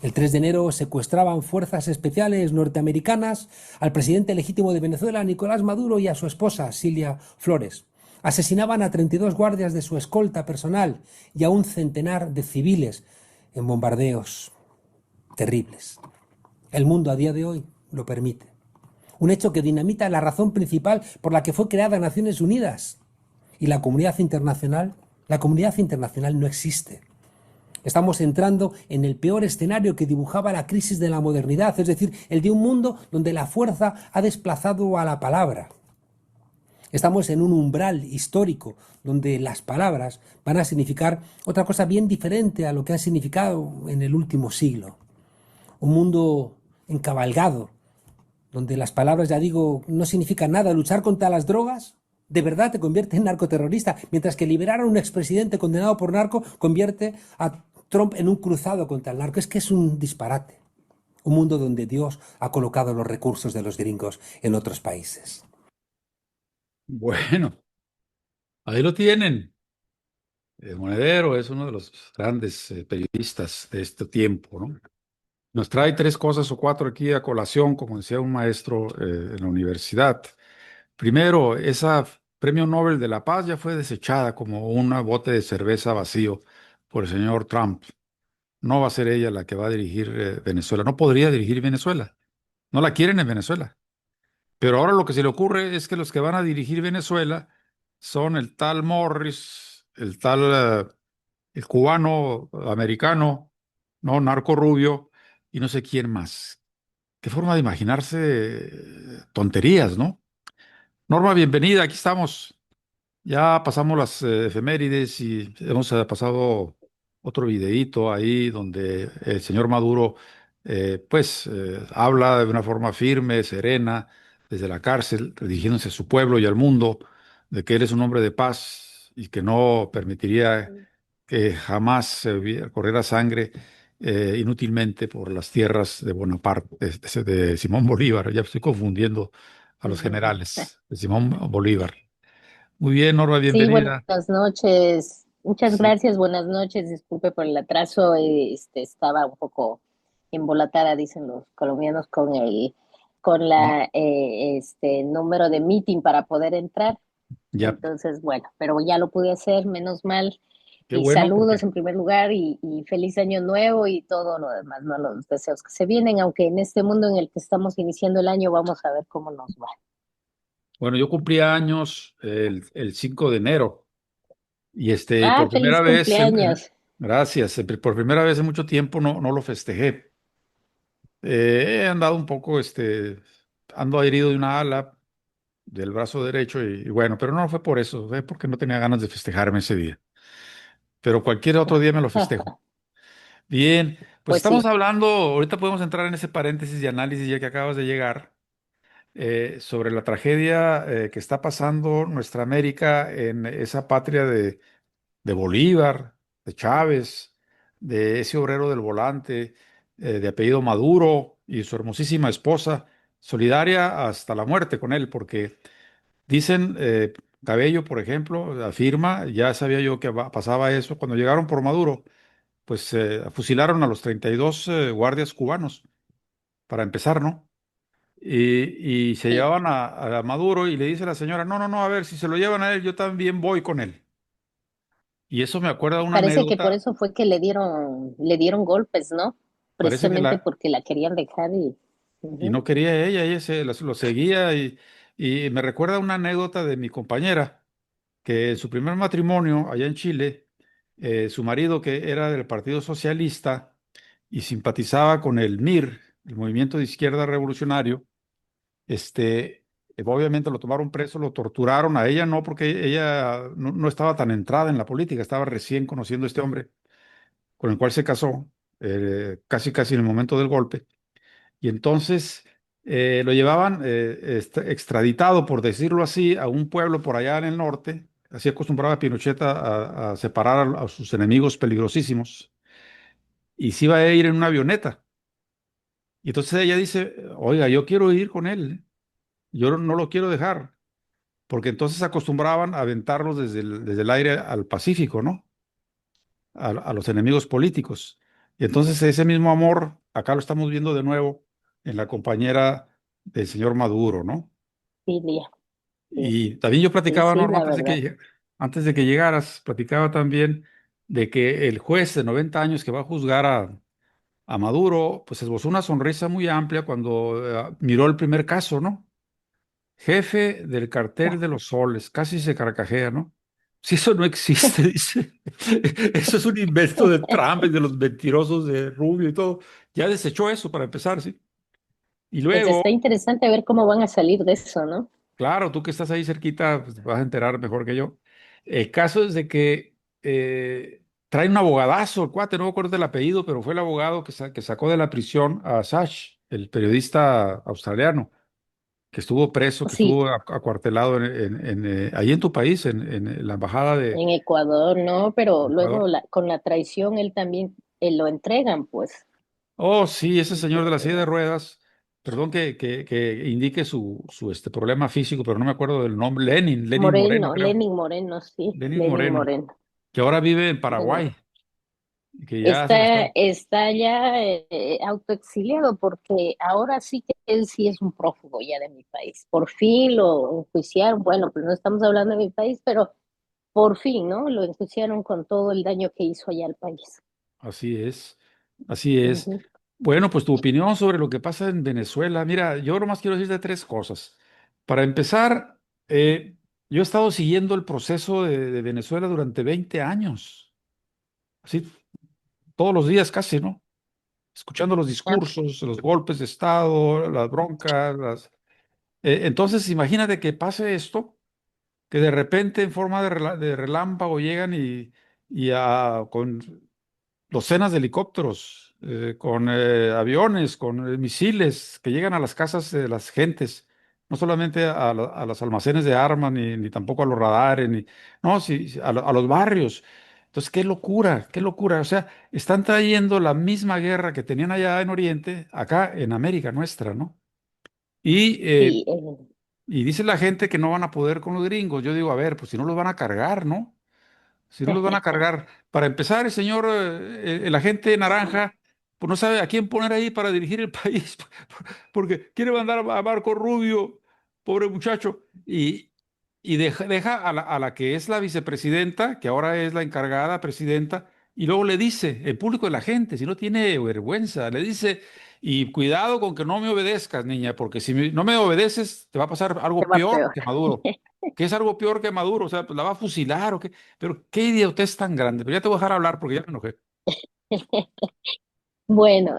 Speaker 3: El 3 de enero secuestraban fuerzas especiales norteamericanas al presidente legítimo de Venezuela, Nicolás Maduro, y a su esposa, Silvia Flores. Asesinaban a 32 guardias de su escolta personal y a un centenar de civiles en bombardeos terribles. El mundo a día de hoy lo permite. Un hecho que dinamita la razón principal por la que fue creada Naciones Unidas. Y la comunidad internacional no existe. Estamos entrando en el peor escenario que dibujaba la crisis de la modernidad, es decir, el de un mundo donde la fuerza ha desplazado a la palabra. Estamos en un umbral histórico donde las palabras van a significar otra cosa bien diferente a lo que han significado en el último siglo. Un mundo encabalgado, donde las palabras, ya digo, no significan nada. Luchar contra las drogas de verdad te convierte en narcoterrorista, mientras que liberar a un expresidente condenado por narco convierte a Trump en un cruzado contra el narco. Es que es un disparate. Un mundo donde Dios ha colocado los recursos de los gringos en otros países.
Speaker 1: Bueno, ahí lo tienen. Monedero es uno de los grandes periodistas de este tiempo, ¿no? Nos trae tres cosas o cuatro aquí a colación, como decía un maestro en la universidad. Primero, esa premio Nobel de la Paz ya fue desechada como un bote de cerveza vacío por el señor Trump. No va a ser ella la que va a dirigir Venezuela. No podría dirigir Venezuela. No la quieren en Venezuela. Pero ahora lo que se le ocurre es que los que van a dirigir Venezuela son el tal Morris, el tal, el cubano americano, no, narco rubio, y no sé quién más. Qué forma de imaginarse tonterías, ¿no? Norma, bienvenida, aquí estamos. Ya pasamos las efemérides y hemos pasado otro videíto ahí donde el señor Maduro habla de una forma firme, serena, desde la cárcel, dirigiéndose a su pueblo y al mundo, de que él es un hombre de paz y que no permitiría que jamás corriera sangre inútilmente por las tierras de Bonaparte, de Simón Bolívar. Ya estoy confundiendo a los generales de Simón Bolívar. Muy bien, Norma,
Speaker 5: Sí,
Speaker 1: bienvenida.
Speaker 5: buenas noches. Muchas
Speaker 1: Sí,
Speaker 5: gracias, buenas noches. Disculpe por el atraso. Estaba un poco embolatada, dicen los colombianos, con
Speaker 1: no,
Speaker 5: la número de meeting para poder entrar.
Speaker 1: ya,
Speaker 5: Entonces, bueno, pero ya lo pude hacer, menos mal.
Speaker 1: qué
Speaker 5: Y
Speaker 1: bueno,
Speaker 5: saludos
Speaker 1: porque,
Speaker 5: en primer lugar y feliz año nuevo y todo lo demás, ¿no? Los deseos que se vienen, aunque en este mundo en el que estamos iniciando el año vamos a ver cómo nos va.
Speaker 1: bueno, yo cumplí años el 5 de enero y
Speaker 5: Ah,
Speaker 1: por primera
Speaker 5: feliz
Speaker 1: vez,
Speaker 5: cumpleaños.
Speaker 1: gracias, por primera vez en mucho tiempo no lo festejé. He andado un poco, ando herido de una ala del brazo derecho y bueno, pero no fue por eso, fue porque no tenía ganas de festejarme ese día. Pero cualquier otro día me lo festejo. Bien, pues
Speaker 5: Pues
Speaker 1: estamos
Speaker 5: sí.
Speaker 1: hablando, ahorita podemos entrar en ese paréntesis de análisis ya que acabas de llegar sobre la tragedia que está pasando nuestra América en esa patria de Bolívar, de Chávez, de ese obrero del volante, de apellido Maduro y su hermosísima esposa, solidaria hasta la muerte con él, porque dicen, Cabello, por ejemplo, afirma, ya sabía yo que pasaba eso, cuando llegaron por Maduro, pues fusilaron a los 32 guardias cubanos, para empezar, ¿no? Y se
Speaker 5: Sí.
Speaker 1: llevaban a Maduro y le dice la señora, no, no, no, a ver, si se lo llevan a él, yo también voy con él. Y eso me acuerda una
Speaker 5: Parece que por
Speaker 1: anécdota,
Speaker 5: eso fue que le dieron golpes, ¿no?
Speaker 1: parece que
Speaker 5: Precisamente porque la querían dejar y
Speaker 1: y
Speaker 5: ujú.
Speaker 1: no quería ella lo seguía y me recuerda una anécdota de mi compañera, que en su primer matrimonio allá en Chile, su marido que era del Partido Socialista y simpatizaba con el MIR, el Movimiento de Izquierda Revolucionario, obviamente lo tomaron preso, lo torturaron, a ella no, porque ella no estaba tan entrada en la política, estaba recién conociendo a este hombre con el cual se casó, casi casi en el momento del golpe, y entonces lo llevaban extraditado, por decirlo así, a un pueblo por allá en el norte, así acostumbraba Pinochet a separar a sus enemigos peligrosísimos, y se iba a ir en una avioneta. Y entonces ella dice, oiga, yo quiero ir con él, yo no lo quiero dejar. porque entonces acostumbraban a aventarlos desde el aire al Pacífico, ¿no? A los enemigos políticos. Y entonces ese mismo amor, acá lo estamos viendo de nuevo en la compañera del señor Maduro, ¿no?
Speaker 5: Sí, Lía, sí,
Speaker 1: Y también yo
Speaker 5: sí,
Speaker 1: platicaba,
Speaker 5: sí,
Speaker 1: Norma,
Speaker 5: la verdad.
Speaker 1: antes de que llegaras, platicaba también de que el juez de 90 años que va a juzgar a Maduro, pues esbozó una sonrisa muy amplia cuando miró el primer caso, ¿no? Jefe del cartel de los soles, casi se carcajea, ¿no? Si eso no existe, dice. Eso es un invento de Trump y de los mentirosos de Rubio y todo. Ya desechó eso para empezar, ¿sí? Y
Speaker 5: Pues
Speaker 1: luego,
Speaker 5: está interesante ver cómo van a salir de eso, ¿no?
Speaker 1: claro, tú que estás ahí cerquita, pues, te vas a enterar mejor que yo. El caso es de que trae un abogadazo, el cuate, no me acuerdo del apellido, pero fue el abogado que sacó de la prisión a Assange, el periodista australiano, que estuvo preso, que
Speaker 5: Sí,
Speaker 1: estuvo acuartelado ahí en tu país, en la embajada
Speaker 5: en
Speaker 1: de
Speaker 5: Ecuador, no, pero luego
Speaker 1: Ecuador.
Speaker 5: con la traición él también lo entregan, pues.
Speaker 1: Oh, sí, ese señor de la silla de
Speaker 5: Entonces,
Speaker 1: ruedas, perdón que indique su problema físico, pero no me acuerdo del nombre, Lenin Moreno,
Speaker 5: Moreno,
Speaker 1: creo,
Speaker 5: Lenin Moreno, sí,
Speaker 1: Lenin
Speaker 5: Lenin
Speaker 1: Moreno,
Speaker 5: Moreno.
Speaker 1: que ahora vive en
Speaker 5: Bueno,
Speaker 1: Paraguay, y que ya se le está.
Speaker 5: está ya autoexiliado porque ahora sí que él sí es un prófugo ya de mi país. Por fin lo enjuiciaron, bueno, pues no estamos hablando de mi país, pero por fin, ¿no? Lo enjuiciaron con todo el daño que hizo allá al país.
Speaker 1: Así es, así es.
Speaker 5: Ujú.
Speaker 1: Bueno, pues tu opinión sobre lo que pasa en Venezuela. Mira, yo nomás quiero decirte tres cosas. Para empezar, yo he estado siguiendo el proceso de Venezuela durante 20 años, así todos los días casi, ¿no? Escuchando los
Speaker 5: Ah,
Speaker 1: discursos, los golpes de Estado, las broncas, entonces imagínate que pase esto, que de repente en forma de relámpago llegan con docenas de helicópteros, con aviones, con misiles que llegan a las casas de las gentes, no solamente a los almacenes de armas, ni tampoco a los radares, no, sí, sí, a los barrios. Entonces, qué locura, qué locura. O sea, están trayendo la misma guerra que tenían allá en Oriente, acá en América nuestra, ¿no? Y,
Speaker 5: sí,
Speaker 1: eh, y dice la gente que no van a poder con los gringos. Yo digo, a ver, pues si no los van a cargar, ¿no? Si no los van a cargar. Para empezar, el señor, el agente naranja, pues no sabe a quién poner ahí para dirigir el país, porque quiere mandar a Marco Rubio, pobre muchacho, y deja a la que es la vicepresidenta, que ahora es la encargada presidenta, y luego le dice, el público de la gente, si no tiene vergüenza, le dice, y cuidado con que no me obedezcas, niña, porque si no me obedeces, te va a pasar
Speaker 5: se
Speaker 1: algo
Speaker 5: va
Speaker 1: peor
Speaker 5: peor.
Speaker 1: que Maduro. ¿Qué es algo peor que Maduro? O sea, pues la va a fusilar o qué. Pero qué idiotez tan grande. Pero ya te voy a dejar hablar porque ya me enojé.
Speaker 5: Bueno,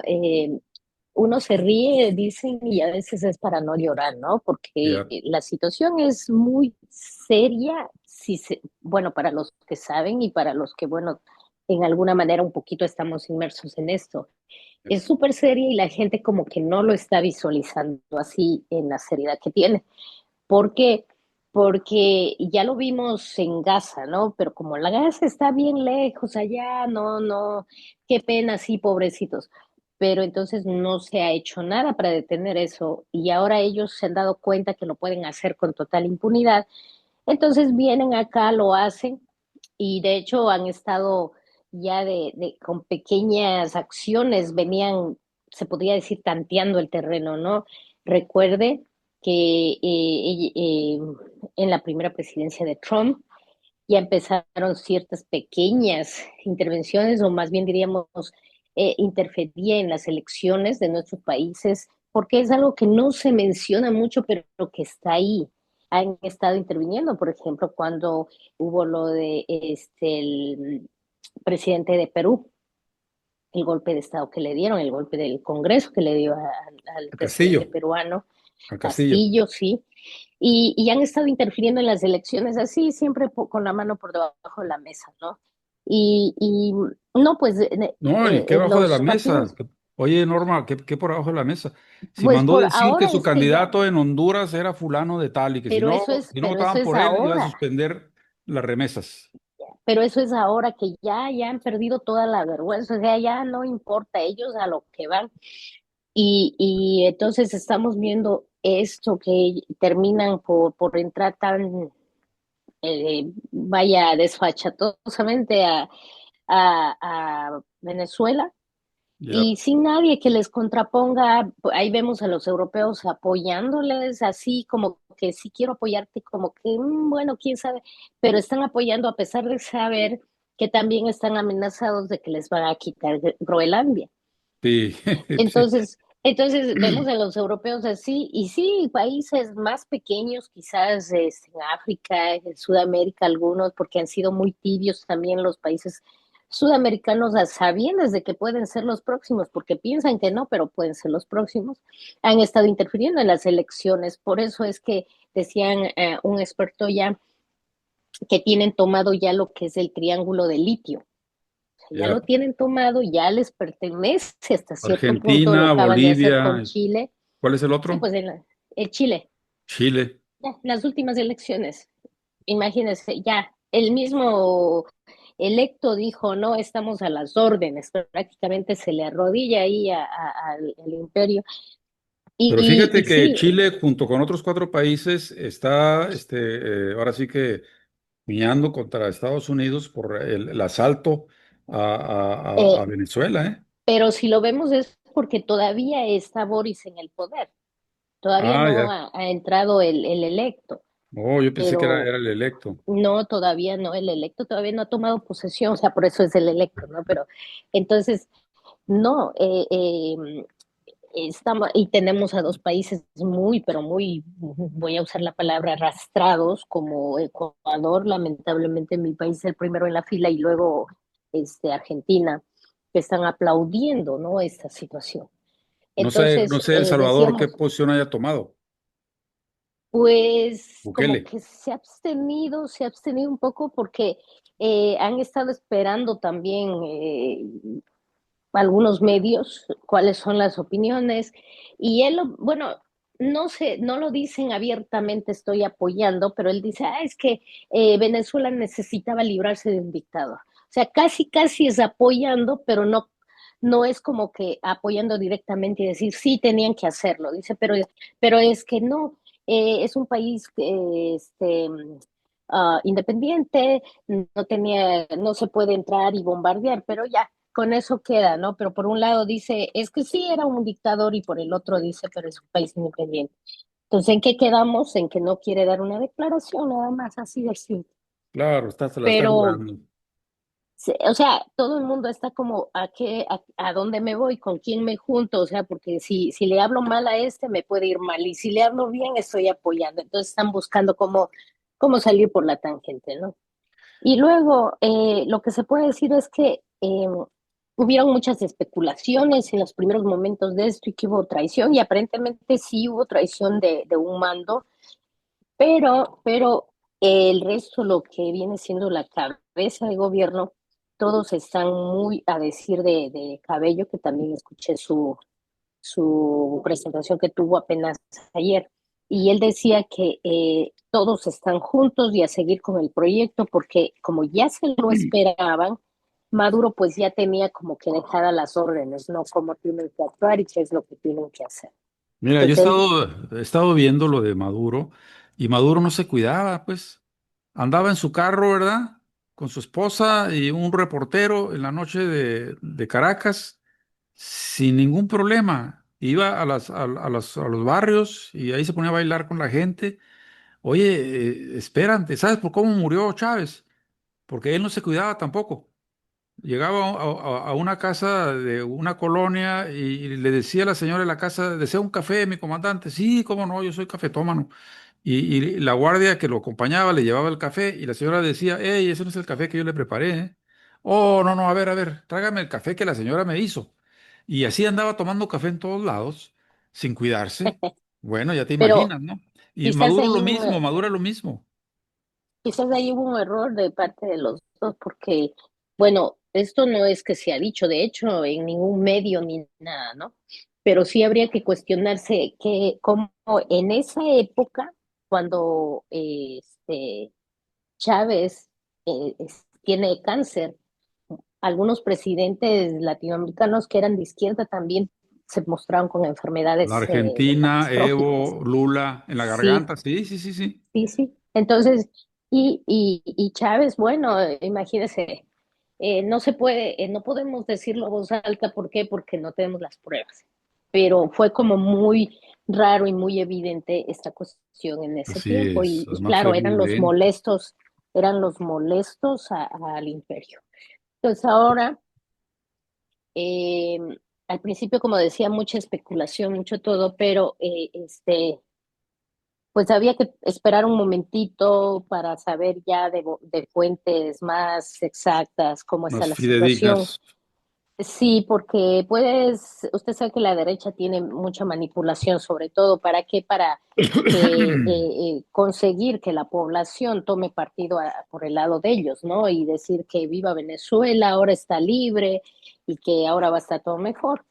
Speaker 5: uno se ríe, dicen, y a veces es para no llorar, ¿no? Porque
Speaker 1: Ya.
Speaker 5: la situación es muy seria, bueno, para los que saben y para los que, bueno, en alguna manera un poquito estamos inmersos en esto. Es súper seria y la gente como que no lo está visualizando así en la seriedad que tiene. ¿Por qué? Porque ya lo vimos en Gaza, ¿no? Pero como la Gaza está bien lejos allá, no, no, qué pena, sí, pobrecitos. Pero entonces no se ha hecho nada para detener eso y ahora ellos se han dado cuenta que lo pueden hacer con total impunidad. Entonces vienen acá, lo hacen y de hecho han estado ya con pequeñas acciones, venían, se podría decir, tanteando el terreno, ¿no? Recuerde que en la primera presidencia de Trump ya empezaron ciertas pequeñas intervenciones, o más bien diríamos, interfería en las elecciones de nuestros países, porque es algo que no se menciona mucho, pero que está ahí. Han estado interviniendo, por ejemplo, cuando hubo lo de el presidente de Perú, el golpe de Estado que le dieron, el golpe del Congreso que le dio al
Speaker 1: Al
Speaker 5: presidente
Speaker 1: Castillo,
Speaker 5: peruano,
Speaker 1: al Castillo.
Speaker 5: Castillo, sí, y han estado interfiriendo en las elecciones así, siempre con la mano por debajo de la mesa, ¿no? Y no, pues
Speaker 1: No, ¿y qué bajo de la
Speaker 5: los
Speaker 1: mesa?
Speaker 5: partidos,
Speaker 1: Oye, Norma, ¿qué por abajo de la mesa? Si
Speaker 5: pues
Speaker 1: mandó
Speaker 5: por
Speaker 1: decir que
Speaker 5: ahora
Speaker 1: su
Speaker 5: es que ya,
Speaker 1: candidato en Honduras era fulano de tal y que si no, si no
Speaker 5: pero eso
Speaker 1: votaban
Speaker 5: es
Speaker 1: por él, iba a
Speaker 5: ahora,
Speaker 1: suspender las remesas.
Speaker 5: pero eso es ahora que ya han perdido toda la vergüenza, o sea, ya no importa ellos a lo que van. Y entonces estamos viendo esto que terminan por entrar tan, vaya, desfachatosamente a Venezuela
Speaker 1: Ya.
Speaker 5: y sin nadie que les contraponga. Ahí vemos a los europeos apoyándoles, así como que sí quiero apoyarte, como que, bueno, quién sabe, pero están apoyando a pesar de saber que también están amenazados de que les van a quitar Groenlandia.
Speaker 1: Sí, sí.
Speaker 5: Entonces vemos a los europeos así, y sí, países más pequeños, quizás en África, en Sudamérica, algunos, porque han sido muy tibios también los países sudamericanos, a sabiendas de que pueden ser los próximos, porque piensan que no, pero pueden ser los próximos, han estado interfiriendo en las elecciones. Por eso es que decían un experto ya que tienen tomado ya lo que es el triángulo de litio. O sea, ya
Speaker 1: Ya.
Speaker 5: lo tienen tomado, ya les pertenece hasta cierto punto, lo
Speaker 1: Argentina,
Speaker 5: acaban de hacer con
Speaker 1: Bolivia,
Speaker 5: Chile.
Speaker 1: ¿cuál es el
Speaker 5: Sí,
Speaker 1: otro?
Speaker 5: pues en Chile,
Speaker 1: Chile.
Speaker 5: ya, las últimas elecciones, imagínense, ya, el mismo electo dijo, no, estamos a las órdenes, prácticamente se le arrodilla ahí al imperio.
Speaker 1: Pero
Speaker 5: Y
Speaker 1: fíjate que
Speaker 5: sí,
Speaker 1: Chile, junto con otros 4 países, está, ahora sí que guiando contra Estados Unidos por el asalto a
Speaker 5: eh,
Speaker 1: Venezuela, ¿eh?
Speaker 5: pero si lo vemos es porque todavía está Boris en el poder, todavía
Speaker 1: Ah,
Speaker 5: no
Speaker 1: ya.
Speaker 5: ha entrado el electo,
Speaker 1: Oh, yo pensé que
Speaker 5: pero
Speaker 1: era el electo.
Speaker 5: no, todavía no, el electo todavía no ha tomado posesión, o sea, por eso es el electo, ¿no? Pero entonces, no, estamos, y tenemos a dos países muy, pero muy, voy a usar la palabra, arrastrados, como Ecuador, lamentablemente mi país es el primero en la fila, y luego Argentina, que están aplaudiendo, ¿no? Esta situación.
Speaker 1: No
Speaker 5: Entonces,
Speaker 1: sé El Salvador qué
Speaker 5: decíamos,
Speaker 1: posición haya tomado.
Speaker 5: pues como
Speaker 1: Bukele.
Speaker 5: que se ha abstenido un poco porque han estado esperando también algunos medios cuáles son las opiniones, y él, bueno, no sé, no lo dicen abiertamente estoy apoyando, pero él dice, es que Venezuela necesitaba librarse de un dictador. O sea, casi, casi es apoyando, pero no, no es como que apoyando directamente y decir, sí, tenían que hacerlo. Dice, pero es que no, es un país independiente, no tenía, no se puede entrar y bombardear, pero ya, con eso queda, ¿no? Pero por un lado dice, es que sí era un dictador, y por el otro dice, pero es un país independiente. Entonces, ¿en qué quedamos? En que no quiere dar una declaración, nada más, así de simple.
Speaker 1: Claro, se la está
Speaker 5: Pero,
Speaker 1: jugando.
Speaker 5: o sea, todo el mundo está como, a dónde me voy? ¿Con quién me junto? O sea, porque si le hablo mal a me puede ir mal, y si le hablo bien, estoy apoyando. Entonces están buscando cómo salir por la tangente, ¿no? Y luego, lo que se puede decir es que hubieron muchas especulaciones en los primeros momentos de esto, y que hubo traición, y aparentemente sí hubo traición de un mando, pero el resto, lo que viene siendo la cabeza de gobierno, todos están muy a decir de Cabello, que también escuché su presentación que tuvo apenas ayer. Y él decía que todos están juntos y a seguir con el proyecto, porque como ya se lo esperaban, Maduro pues ya tenía como que dejadas las órdenes, ¿no? Cómo tienen que actuar y qué es lo que tienen que hacer.
Speaker 1: Mira, yo
Speaker 5: Entonces él,
Speaker 1: he estado viendo lo de Maduro y Maduro no se cuidaba, pues. Andaba en su carro, ¿verdad? Con su esposa y un reportero en la noche de Caracas sin ningún problema. Iba a los barrios y ahí se ponía a bailar con la gente. Oye, espérate, ¿sabes por cómo murió Chávez? Porque él no se cuidaba tampoco. Llegaba a una casa de una colonia y le decía a la señora de la casa, ¿desea un café, mi comandante? Sí, cómo no, yo soy cafetómano. Y la guardia que lo acompañaba le llevaba el café y la señora decía, hey, ese no es el café que yo le preparé, ¿eh? Oh, no, no, a ver, trágame el café que la señora me hizo. Y así andaba tomando café en todos lados, sin cuidarse. Bueno, ya te
Speaker 5: pero
Speaker 1: imaginas, ¿no? Y
Speaker 5: quizás
Speaker 1: Maduro lo
Speaker 5: ahí
Speaker 1: mismo, Maduro lo mismo.
Speaker 5: quizás ahí hubo un error de parte de los dos, porque, bueno, esto no es que se ha dicho, de hecho, en ningún medio ni nada, ¿no? Pero sí habría que cuestionarse que, cómo en esa época, cuando Chávez tiene cáncer, algunos presidentes latinoamericanos que eran de izquierda también se mostraron con
Speaker 1: La
Speaker 5: enfermedades
Speaker 1: Argentina,
Speaker 5: catastróficas.
Speaker 1: Evo, Lula en la
Speaker 5: Sí,
Speaker 1: garganta. Sí, sí, sí, sí.
Speaker 5: sí, sí. Entonces, y Chávez, bueno, imagínese, no se puede, no podemos decirlo a voz alta, ¿por qué? Porque no tenemos las pruebas. Pero fue como muy raro y muy evidente esta cuestión en ese
Speaker 1: Así
Speaker 5: tiempo.
Speaker 1: es.
Speaker 5: Y
Speaker 1: Además fue
Speaker 5: claro,
Speaker 1: evidente.
Speaker 5: eran los molestos al imperio. Entonces ahora, eh, al principio, como decía, mucha especulación, mucho todo, pero pues había que esperar un momentito para saber ya de fuentes más exactas cómo está
Speaker 1: Más
Speaker 5: la situación.
Speaker 1: fidedignas.
Speaker 5: Sí, porque pues usted sabe que la derecha tiene mucha manipulación, sobre todo, ¿para qué? Para que conseguir que la población tome partido por el lado de ellos, ¿no? Y decir que viva Venezuela, ahora está libre y que ahora va a estar todo mejor.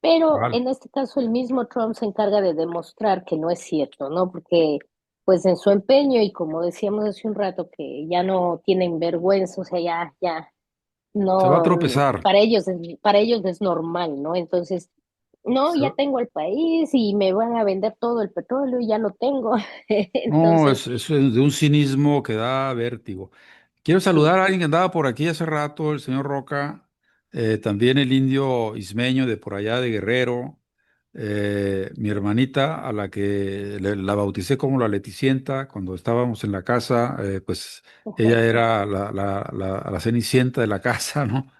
Speaker 5: Pero
Speaker 1: Vale.
Speaker 5: en este caso el mismo Trump se encarga de demostrar que no es cierto, ¿no? Porque pues en su empeño y como decíamos hace un rato que ya no tienen vergüenza, o sea, ya
Speaker 1: Se va a
Speaker 5: no,
Speaker 1: tropezar.
Speaker 5: para ellos es normal, ¿no? Entonces, no,
Speaker 1: Se
Speaker 5: ya
Speaker 1: va-
Speaker 5: tengo el país y me van a vender todo el petróleo y ya lo tengo.
Speaker 1: No,
Speaker 5: Entonces,
Speaker 1: es de un cinismo que da vértigo. Quiero
Speaker 5: sí,
Speaker 1: saludar a alguien que andaba por aquí hace rato, el señor Roca, también el indio ismeño de por allá de Guerrero, mi hermanita a la que la bauticé como la Leticienta cuando estábamos en la casa, pues ella era la cenicienta de la casa, ¿no?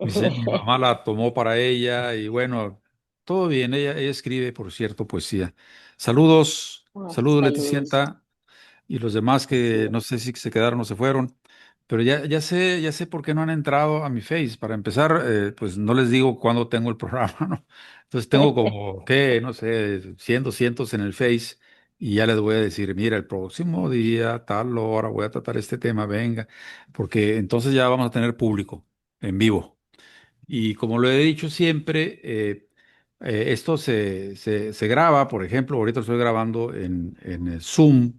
Speaker 1: Mi mamá la tomó para ella y bueno, todo bien, ella escribe, por cierto, poesía. Saludos,
Speaker 5: ah,
Speaker 1: saludos
Speaker 5: saludos.
Speaker 1: Leticienta y los demás
Speaker 5: Así
Speaker 1: que no
Speaker 5: es.
Speaker 1: sé si se quedaron o se fueron, pero ya sé por qué no han entrado a mi Face. Para empezar, pues no les digo cuándo tengo el programa, ¿no? Entonces tengo como, ¿qué? No sé, 100, 200 en el Face y ya les voy a decir, mira, el próximo día, tal hora, voy a tratar este tema, venga, porque entonces ya vamos a tener público en vivo. Y como lo he dicho siempre, esto se graba, por ejemplo, ahorita lo estoy grabando en el Zoom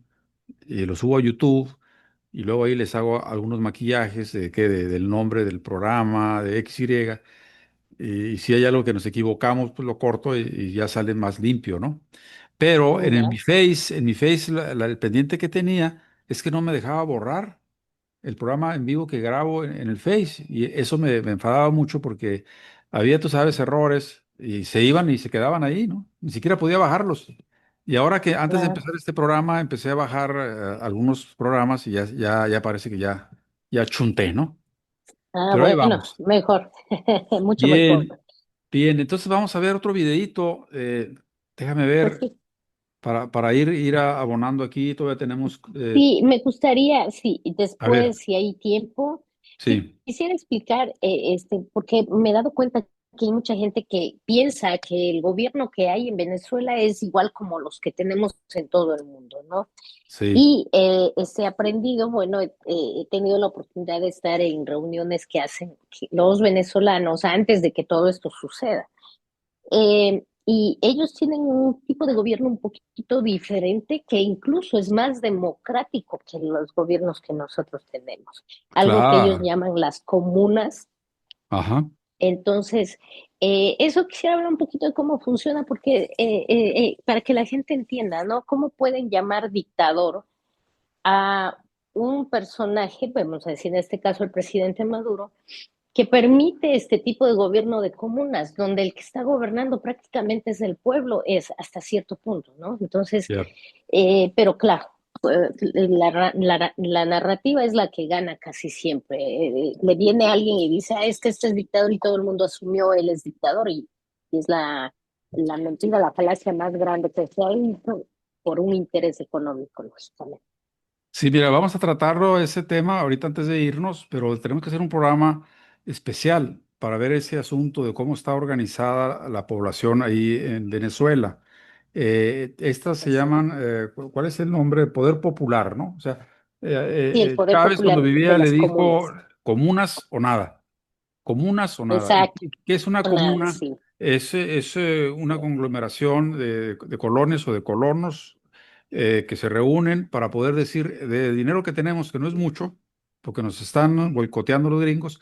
Speaker 1: y lo subo a YouTube y luego ahí les hago algunos maquillajes del nombre del programa, de XY, y si hay algo que nos equivocamos, pues lo corto y ya sale más limpio, ¿no? Pero
Speaker 5: Ya.
Speaker 1: en mi Face, el pendiente que tenía es que no me dejaba borrar el programa en vivo que grabo en el Face. Y eso me enfadaba mucho porque había, tú sabes, errores y se iban y se quedaban ahí, ¿no? Ni siquiera podía bajarlos. Y ahora que antes de
Speaker 5: Claro.
Speaker 1: empezar este programa empecé a bajar algunos programas y ya parece que ya chunté, ¿no?
Speaker 5: Ah,
Speaker 1: Pero ahí
Speaker 5: bueno,
Speaker 1: vamos.
Speaker 5: mejor, mucho mejor.
Speaker 1: Bien, bien. Entonces vamos a ver otro videíto. Déjame
Speaker 5: Pues
Speaker 1: ver
Speaker 5: sí.
Speaker 1: para ir abonando aquí. Todavía tenemos,
Speaker 5: Sí, me gustaría, sí,
Speaker 1: a ver,
Speaker 5: después, si hay tiempo,
Speaker 1: sí,
Speaker 5: quisiera explicar, porque me he dado cuenta que hay mucha gente que piensa que el gobierno que hay en Venezuela es igual como los que tenemos en todo el mundo, ¿no?
Speaker 1: sí,
Speaker 5: Y he aprendido, bueno, he tenido la oportunidad de estar en reuniones que hacen los venezolanos antes de que todo esto suceda. Y ellos tienen un tipo de gobierno un poquito diferente que incluso es más democrático que los gobiernos que nosotros tenemos. Algo que ellos
Speaker 1: claro.
Speaker 5: llaman las comunas.
Speaker 1: Ajá.
Speaker 5: Entonces, eso quisiera hablar un poquito de cómo funciona, porque para que la gente entienda, ¿no? ¿Cómo pueden llamar dictador a un personaje, vamos a decir en este caso el presidente Maduro, que permite este tipo de gobierno de comunas, donde el que está gobernando prácticamente es el pueblo, es hasta cierto punto, ¿no? Entonces,
Speaker 1: Cierto.
Speaker 5: pero claro, la narrativa es la que gana casi siempre. Le viene alguien y dice, ah, es que este es dictador y todo el mundo asumió él es dictador y es la mentira, la falacia más grande que se ha hecho por un interés económico, lógicamente.
Speaker 1: Sí, mira, vamos a tratarlo ese tema ahorita antes de irnos, pero tenemos que hacer un programa especial para ver ese asunto de cómo está organizada la población ahí en Venezuela. Estas se
Speaker 5: Así es.
Speaker 1: llaman, ¿cuál es el nombre? Poder popular, ¿no? O sea,
Speaker 5: Sí, el poder
Speaker 1: Chávez cuando
Speaker 5: popular de
Speaker 1: vivía le
Speaker 5: las
Speaker 1: dijo
Speaker 5: comunas.
Speaker 1: comunas o nada. Comunas o nada. ¿Y
Speaker 5: Exacto,
Speaker 1: qué es una
Speaker 5: nada,
Speaker 1: comuna?
Speaker 5: sí.
Speaker 1: Es una conglomeración de colonias o de colonos que se reúnen para poder decir de dinero que tenemos, que no es mucho, porque nos están boicoteando los gringos,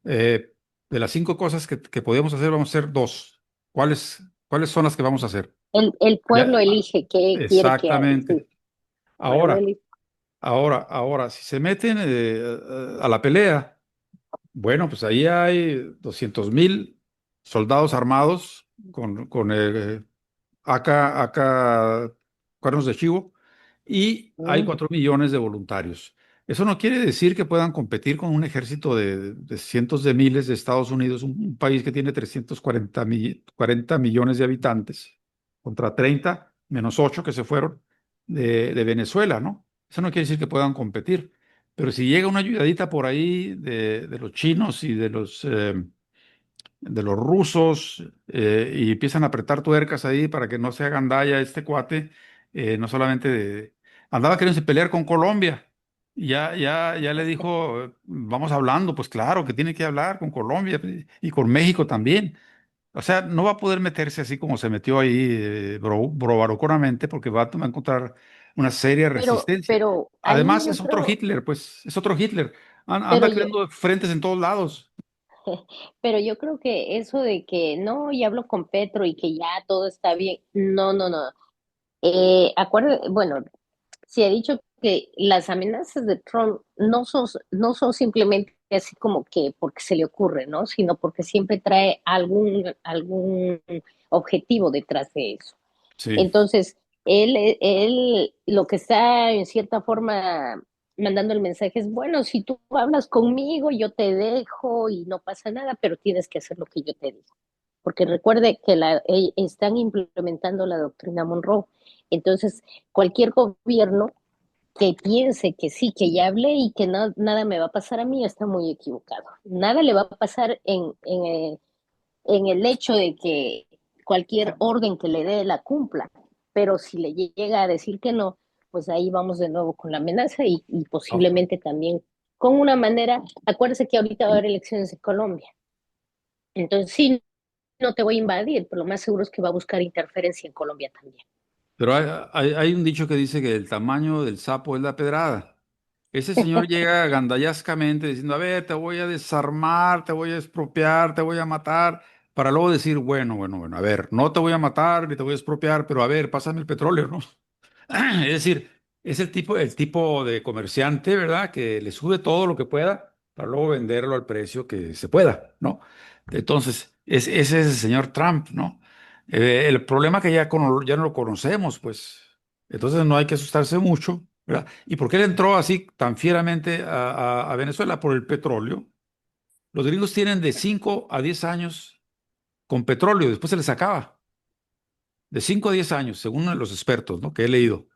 Speaker 1: de las cinco cosas que podíamos hacer, vamos a hacer dos. ¿Cuáles, cuáles son las que vamos a hacer?
Speaker 5: El pueblo
Speaker 1: Ya,
Speaker 5: elige qué quiere que haga. Sí,
Speaker 1: exactamente.
Speaker 5: pueblo
Speaker 1: Ahora,
Speaker 5: elige.
Speaker 1: ahora, si se meten a la pelea, bueno, pues ahí hay 200,000 soldados armados con AK, cuernos de chivo, y hay
Speaker 5: Mm.
Speaker 1: 4 millones de voluntarios. Eso no quiere decir que puedan competir con un ejército de cientos de miles de Estados Unidos, un país que tiene 40 millones de habitantes, contra 30 menos 8 que se fueron de Venezuela, ¿no? Eso no quiere decir que puedan competir. Pero si llega una ayudadita por ahí de los chinos y de los rusos, y empiezan a apretar tuercas ahí para que no se hagan daya este cuate, no solamente andaba queriendo pelear con Colombia. Y ya le dijo, vamos hablando, pues claro que tiene que hablar con Colombia y con México también. O sea, no va a poder meterse así como se metió ahí, brovaroconamente, porque va a encontrar una seria resistencia.
Speaker 5: Pero ahí
Speaker 1: Además,
Speaker 5: yo
Speaker 1: es otro
Speaker 5: creo,
Speaker 1: Hitler, pues, es otro Hitler.
Speaker 5: pero
Speaker 1: Anda
Speaker 5: yo,
Speaker 1: creando frentes en todos lados.
Speaker 5: pero yo creo que eso de que no, y hablo con Petro y que ya todo está bien, no, no, no. Bueno, se ha dicho que las amenazas de Trump no son simplemente así como que porque se le ocurre, ¿no? Sino porque siempre trae algún objetivo detrás de eso.
Speaker 1: Sí.
Speaker 5: Entonces, él lo que está en cierta forma mandando el mensaje es, bueno, si tú hablas conmigo, yo te dejo y no pasa nada, pero tienes que hacer lo que yo te digo. Porque recuerde que están implementando la doctrina Monroe. Entonces, cualquier gobierno que piense que sí, que ya hablé y que nada me va a pasar a mí, está muy equivocado. Nada le va a pasar en el hecho de que cualquier orden que le dé la cumpla, pero si le llega a decir que no, pues ahí vamos de nuevo con la amenaza y
Speaker 1: Ah,
Speaker 5: posiblemente también con una manera, acuérdese que ahorita va a haber elecciones en Colombia, entonces sí, no te voy a invadir, pero lo más seguro es que va a buscar interferencia en Colombia también.
Speaker 1: pero hay un dicho que dice que el tamaño del sapo es la pedrada. Ese señor llega gandallascamente diciendo, a ver, te voy a desarmar, te voy a expropiar, te voy a matar, para luego decir, bueno, a ver, no te voy a matar ni te voy a expropiar, pero a ver, pásame el petróleo, ¿no? Es decir, es el tipo de comerciante, ¿verdad? Que le sube todo lo que pueda para luego venderlo al precio que se pueda, ¿no? Entonces, ese es el señor Trump, ¿no? El problema que ya no lo conocemos, pues. Entonces no hay que asustarse mucho, ¿verdad? ¿Y por qué él entró así tan fieramente a Venezuela? Por el petróleo. Los gringos tienen de 5 a 10 años con petróleo, después se les acaba de 5 a 10 años, según los expertos, ¿no? Que he leído.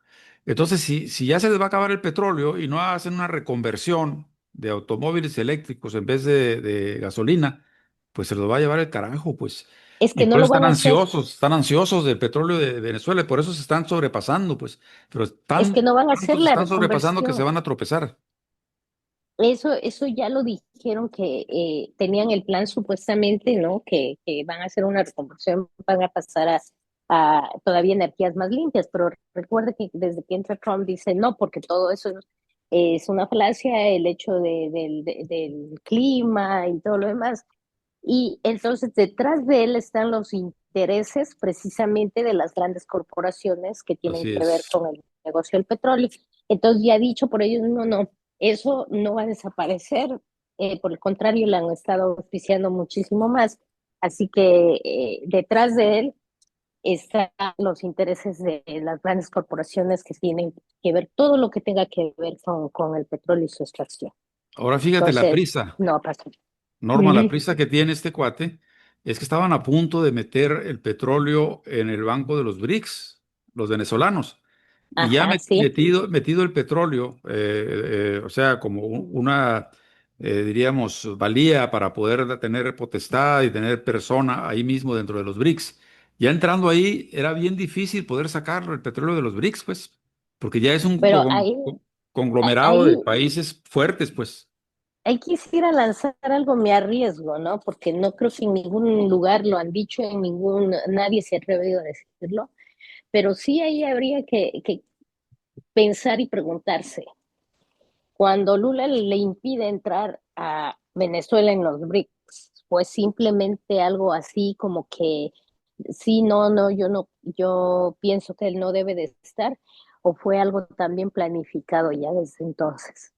Speaker 1: Entonces, si ya se les va a acabar el petróleo y no hacen una reconversión de automóviles eléctricos en vez de gasolina, pues se los va a llevar el carajo, pues.
Speaker 5: Es
Speaker 1: Y
Speaker 5: que no
Speaker 1: por eso
Speaker 5: lo van a hacer,
Speaker 1: están ansiosos del petróleo de Venezuela, y por eso se están sobrepasando, pues. Pero
Speaker 5: es que no van a hacer
Speaker 1: tanto se
Speaker 5: la
Speaker 1: están sobrepasando que se
Speaker 5: reconversión.
Speaker 1: van a tropezar.
Speaker 5: Eso ya lo dijeron que tenían el plan supuestamente, ¿no? Que van a hacer una reconversión, van a pasar a todavía energías más limpias, pero recuerde que desde que entra Trump dice no, porque todo eso es una falacia, el hecho del clima y todo lo demás. Y entonces detrás de él están los intereses precisamente de las grandes corporaciones que tienen
Speaker 1: Así
Speaker 5: que ver
Speaker 1: es.
Speaker 5: con el negocio del petróleo. Entonces ya dicho por ellos, no, no, eso no va a desaparecer, por el contrario, le han estado auspiciando muchísimo más. Así que detrás de él están los intereses de las grandes corporaciones que tienen que ver todo lo que tenga que ver con el petróleo y su extracción.
Speaker 1: Ahora fíjate la
Speaker 5: Entonces,
Speaker 1: prisa.
Speaker 5: no pasa.
Speaker 1: Norma, la
Speaker 5: Ujú.
Speaker 1: prisa que tiene este cuate es que estaban a punto de meter el petróleo en el banco de los BRICS, los venezolanos, y ya
Speaker 5: Ajá, sí.
Speaker 1: metido el petróleo, o sea, como una, diríamos, valía para poder tener potestad y tener persona ahí mismo dentro de los BRICS. Ya entrando ahí, era bien difícil poder sacarlo, el petróleo de los BRICS, pues, porque ya es un
Speaker 5: Pero
Speaker 1: conglomerado de
Speaker 5: ahí,
Speaker 1: países fuertes, pues.
Speaker 5: ahí quisiera lanzar algo, me arriesgo, ¿no? Porque no creo que en ningún lugar lo han dicho, nadie se ha atrevido a decirlo, pero sí ahí habría que pensar y preguntarse, cuando Lula le impide entrar a Venezuela en los BRICS, fue simplemente algo así como que sí, no, yo pienso que él no debe de estar, o fue algo también planificado ya desde entonces.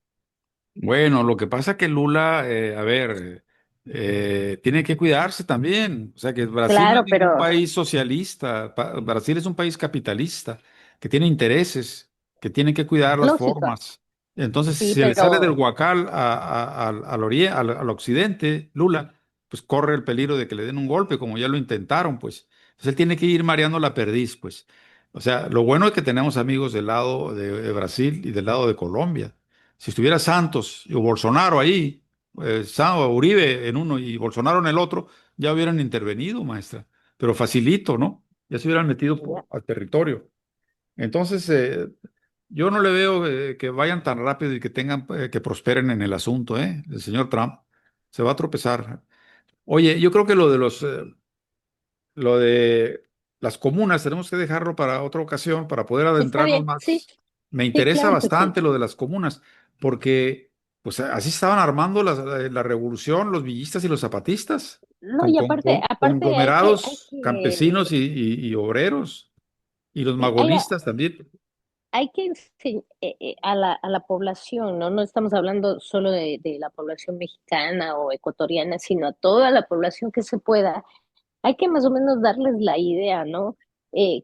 Speaker 1: Bueno, lo que pasa que Lula, a ver, tiene que cuidarse también. O sea, que Brasil no es
Speaker 5: Claro,
Speaker 1: ningún
Speaker 5: pero
Speaker 1: país socialista. Brasil es un país capitalista que tiene intereses, que tiene que cuidar las
Speaker 5: lógico,
Speaker 1: formas. Entonces, si
Speaker 5: sí,
Speaker 1: se le sale del
Speaker 5: pero
Speaker 1: huacal al occidente, Lula, pues corre el peligro de que le den un golpe, como ya lo intentaron, pues. Entonces, él tiene que ir mareando la perdiz, pues. O sea, lo bueno es que tenemos amigos del lado de Brasil y del lado de Colombia. Si estuviera Santos o Bolsonaro ahí, o Uribe en uno y Bolsonaro en el otro, ya hubieran intervenido, maestra. Pero facilito, ¿no? Ya se hubieran metido
Speaker 5: ya,
Speaker 1: al territorio. Entonces, yo no le veo que vayan tan rápido y que tengan, que prosperen en el asunto, ¿eh? El señor Trump se va a tropezar. Oye, yo creo que lo de las comunas tenemos que dejarlo para otra ocasión para poder
Speaker 5: está
Speaker 1: adentrarnos
Speaker 5: bien, sí,
Speaker 1: más. Me
Speaker 5: sí,
Speaker 1: interesa
Speaker 5: claro que sí.
Speaker 1: bastante lo de las comunas, porque pues así estaban armando la revolución los villistas y los zapatistas,
Speaker 5: No, y aparte hay
Speaker 1: conglomerados campesinos
Speaker 5: que,
Speaker 1: y obreros, y los
Speaker 5: sí, hay,
Speaker 1: magonistas también.
Speaker 5: hay que enseñar a la población, ¿no? No estamos hablando solo de la población mexicana o ecuatoriana, sino a toda la población que se pueda. Hay que más o menos darles la idea, ¿no?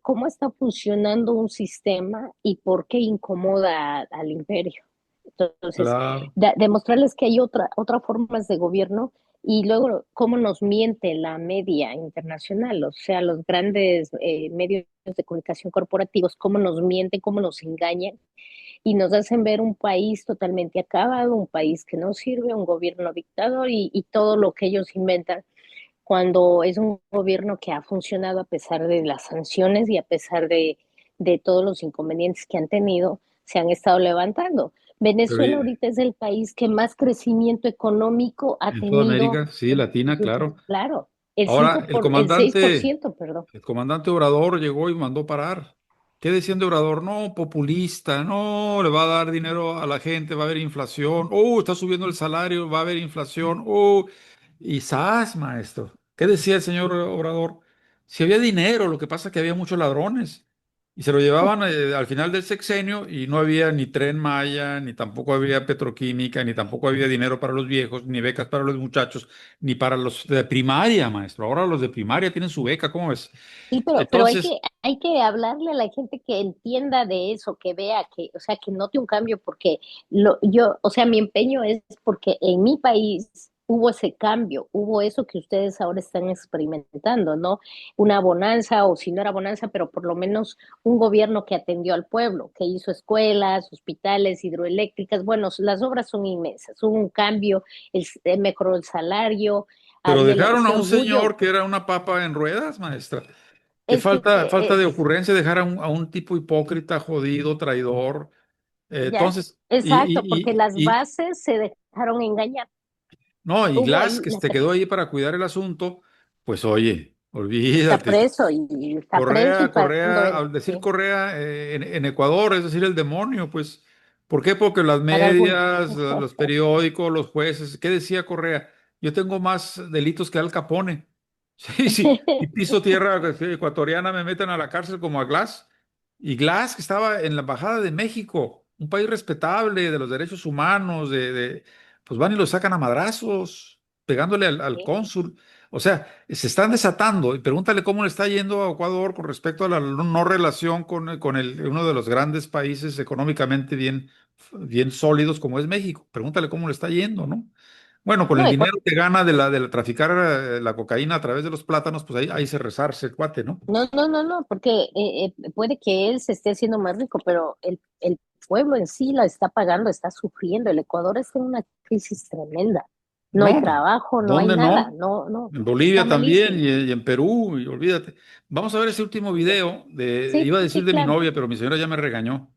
Speaker 5: Cómo está funcionando un sistema y por qué incomoda al imperio. Entonces,
Speaker 1: Claro,
Speaker 5: demostrarles que hay otras formas de gobierno y luego cómo nos miente la media internacional, o sea, los grandes medios de comunicación corporativos, cómo nos mienten, cómo nos engañan y nos hacen ver un país totalmente acabado, un país que no sirve, un gobierno dictador y todo lo que ellos inventan cuando es un gobierno que ha funcionado a pesar de las sanciones y a pesar de todos los inconvenientes que han tenido, se han estado levantando.
Speaker 1: pero
Speaker 5: Venezuela ahorita es el país que más crecimiento económico ha
Speaker 1: en toda
Speaker 5: tenido
Speaker 1: América, sí,
Speaker 5: en
Speaker 1: latina,
Speaker 5: los últimos,
Speaker 1: claro.
Speaker 5: claro, el
Speaker 1: Ahora,
Speaker 5: 5 el 6%, perdón.
Speaker 1: el comandante Obrador llegó y mandó parar. ¿Qué decían de Obrador? No, populista, no, le va a dar dinero a la gente, va a haber inflación, está subiendo el salario, va a haber inflación, y ¡zas, maestro! ¿Qué decía el señor Obrador? Si había dinero, lo que pasa es que había muchos ladrones. Y se lo llevaban al final del sexenio y no había ni Tren Maya, ni tampoco había petroquímica, ni tampoco había dinero para los viejos, ni becas para los muchachos, ni para los de primaria, maestro. Ahora los de primaria tienen su beca, ¿cómo ves?
Speaker 5: Sí, pero
Speaker 1: Entonces,
Speaker 5: hay que hablarle a la gente que entienda de eso, que vea que, o sea, que note un cambio, porque o sea, mi empeño es porque en mi país hubo ese cambio, hubo eso que ustedes ahora están experimentando, ¿no? Una bonanza, o si no era bonanza, pero por lo menos un gobierno que atendió al pueblo, que hizo escuelas, hospitales, hidroeléctricas, bueno, las obras son inmensas, hubo un cambio, mejoró el salario,
Speaker 1: pero
Speaker 5: había
Speaker 1: dejaron a
Speaker 5: ese
Speaker 1: un
Speaker 5: orgullo.
Speaker 1: señor que era una papa en ruedas, maestra. Qué
Speaker 5: Es que
Speaker 1: falta de ocurrencia dejar a un tipo hipócrita, jodido, traidor.
Speaker 5: ya,
Speaker 1: Entonces,
Speaker 5: exacto, porque las
Speaker 1: y
Speaker 5: bases se dejaron engañar.
Speaker 1: no, y
Speaker 5: Hubo
Speaker 1: Glass,
Speaker 5: ahí,
Speaker 1: que se te quedó ahí para cuidar el asunto, pues oye,
Speaker 5: está
Speaker 1: olvídate.
Speaker 5: preso y está preso y pagando
Speaker 1: Correa,
Speaker 5: él,
Speaker 1: al decir
Speaker 5: sí,
Speaker 1: Correa en Ecuador, es decir, el demonio, pues, ¿por qué? Porque las
Speaker 5: para algunos.
Speaker 1: medias, los periódicos, los jueces, ¿qué decía Correa? Yo tengo más delitos que Al Capone. Sí, sí, y piso tierra ecuatoriana me meten a la cárcel como a Glass. Y Glass, que estaba en la Embajada de México, un país respetable de los derechos humanos, pues van y lo sacan a madrazos, pegándole al
Speaker 5: Sí.
Speaker 1: cónsul. O sea, se están desatando y pregúntale cómo le está yendo a Ecuador con respecto a la no relación con uno de los grandes países económicamente bien sólidos como es México. Pregúntale cómo le está yendo, ¿no? Bueno, con
Speaker 5: No,
Speaker 1: el dinero que gana de la traficar la cocaína a través de los plátanos, pues ahí se resarce el cuate, ¿no?
Speaker 5: no, porque puede que él se esté haciendo más rico, pero el pueblo en sí la está pagando, está sufriendo. El Ecuador está en una crisis tremenda. No hay
Speaker 1: No,
Speaker 5: trabajo, no hay
Speaker 1: ¿dónde
Speaker 5: nada,
Speaker 1: no?
Speaker 5: no,
Speaker 1: En
Speaker 5: está
Speaker 1: Bolivia también
Speaker 5: malísimo.
Speaker 1: y en Perú, y olvídate. Vamos a ver ese último
Speaker 5: Ya.
Speaker 1: video
Speaker 5: Sí,
Speaker 1: iba a decir
Speaker 5: sí,
Speaker 1: de mi
Speaker 5: claro.
Speaker 1: novia, pero mi señora ya me regañó,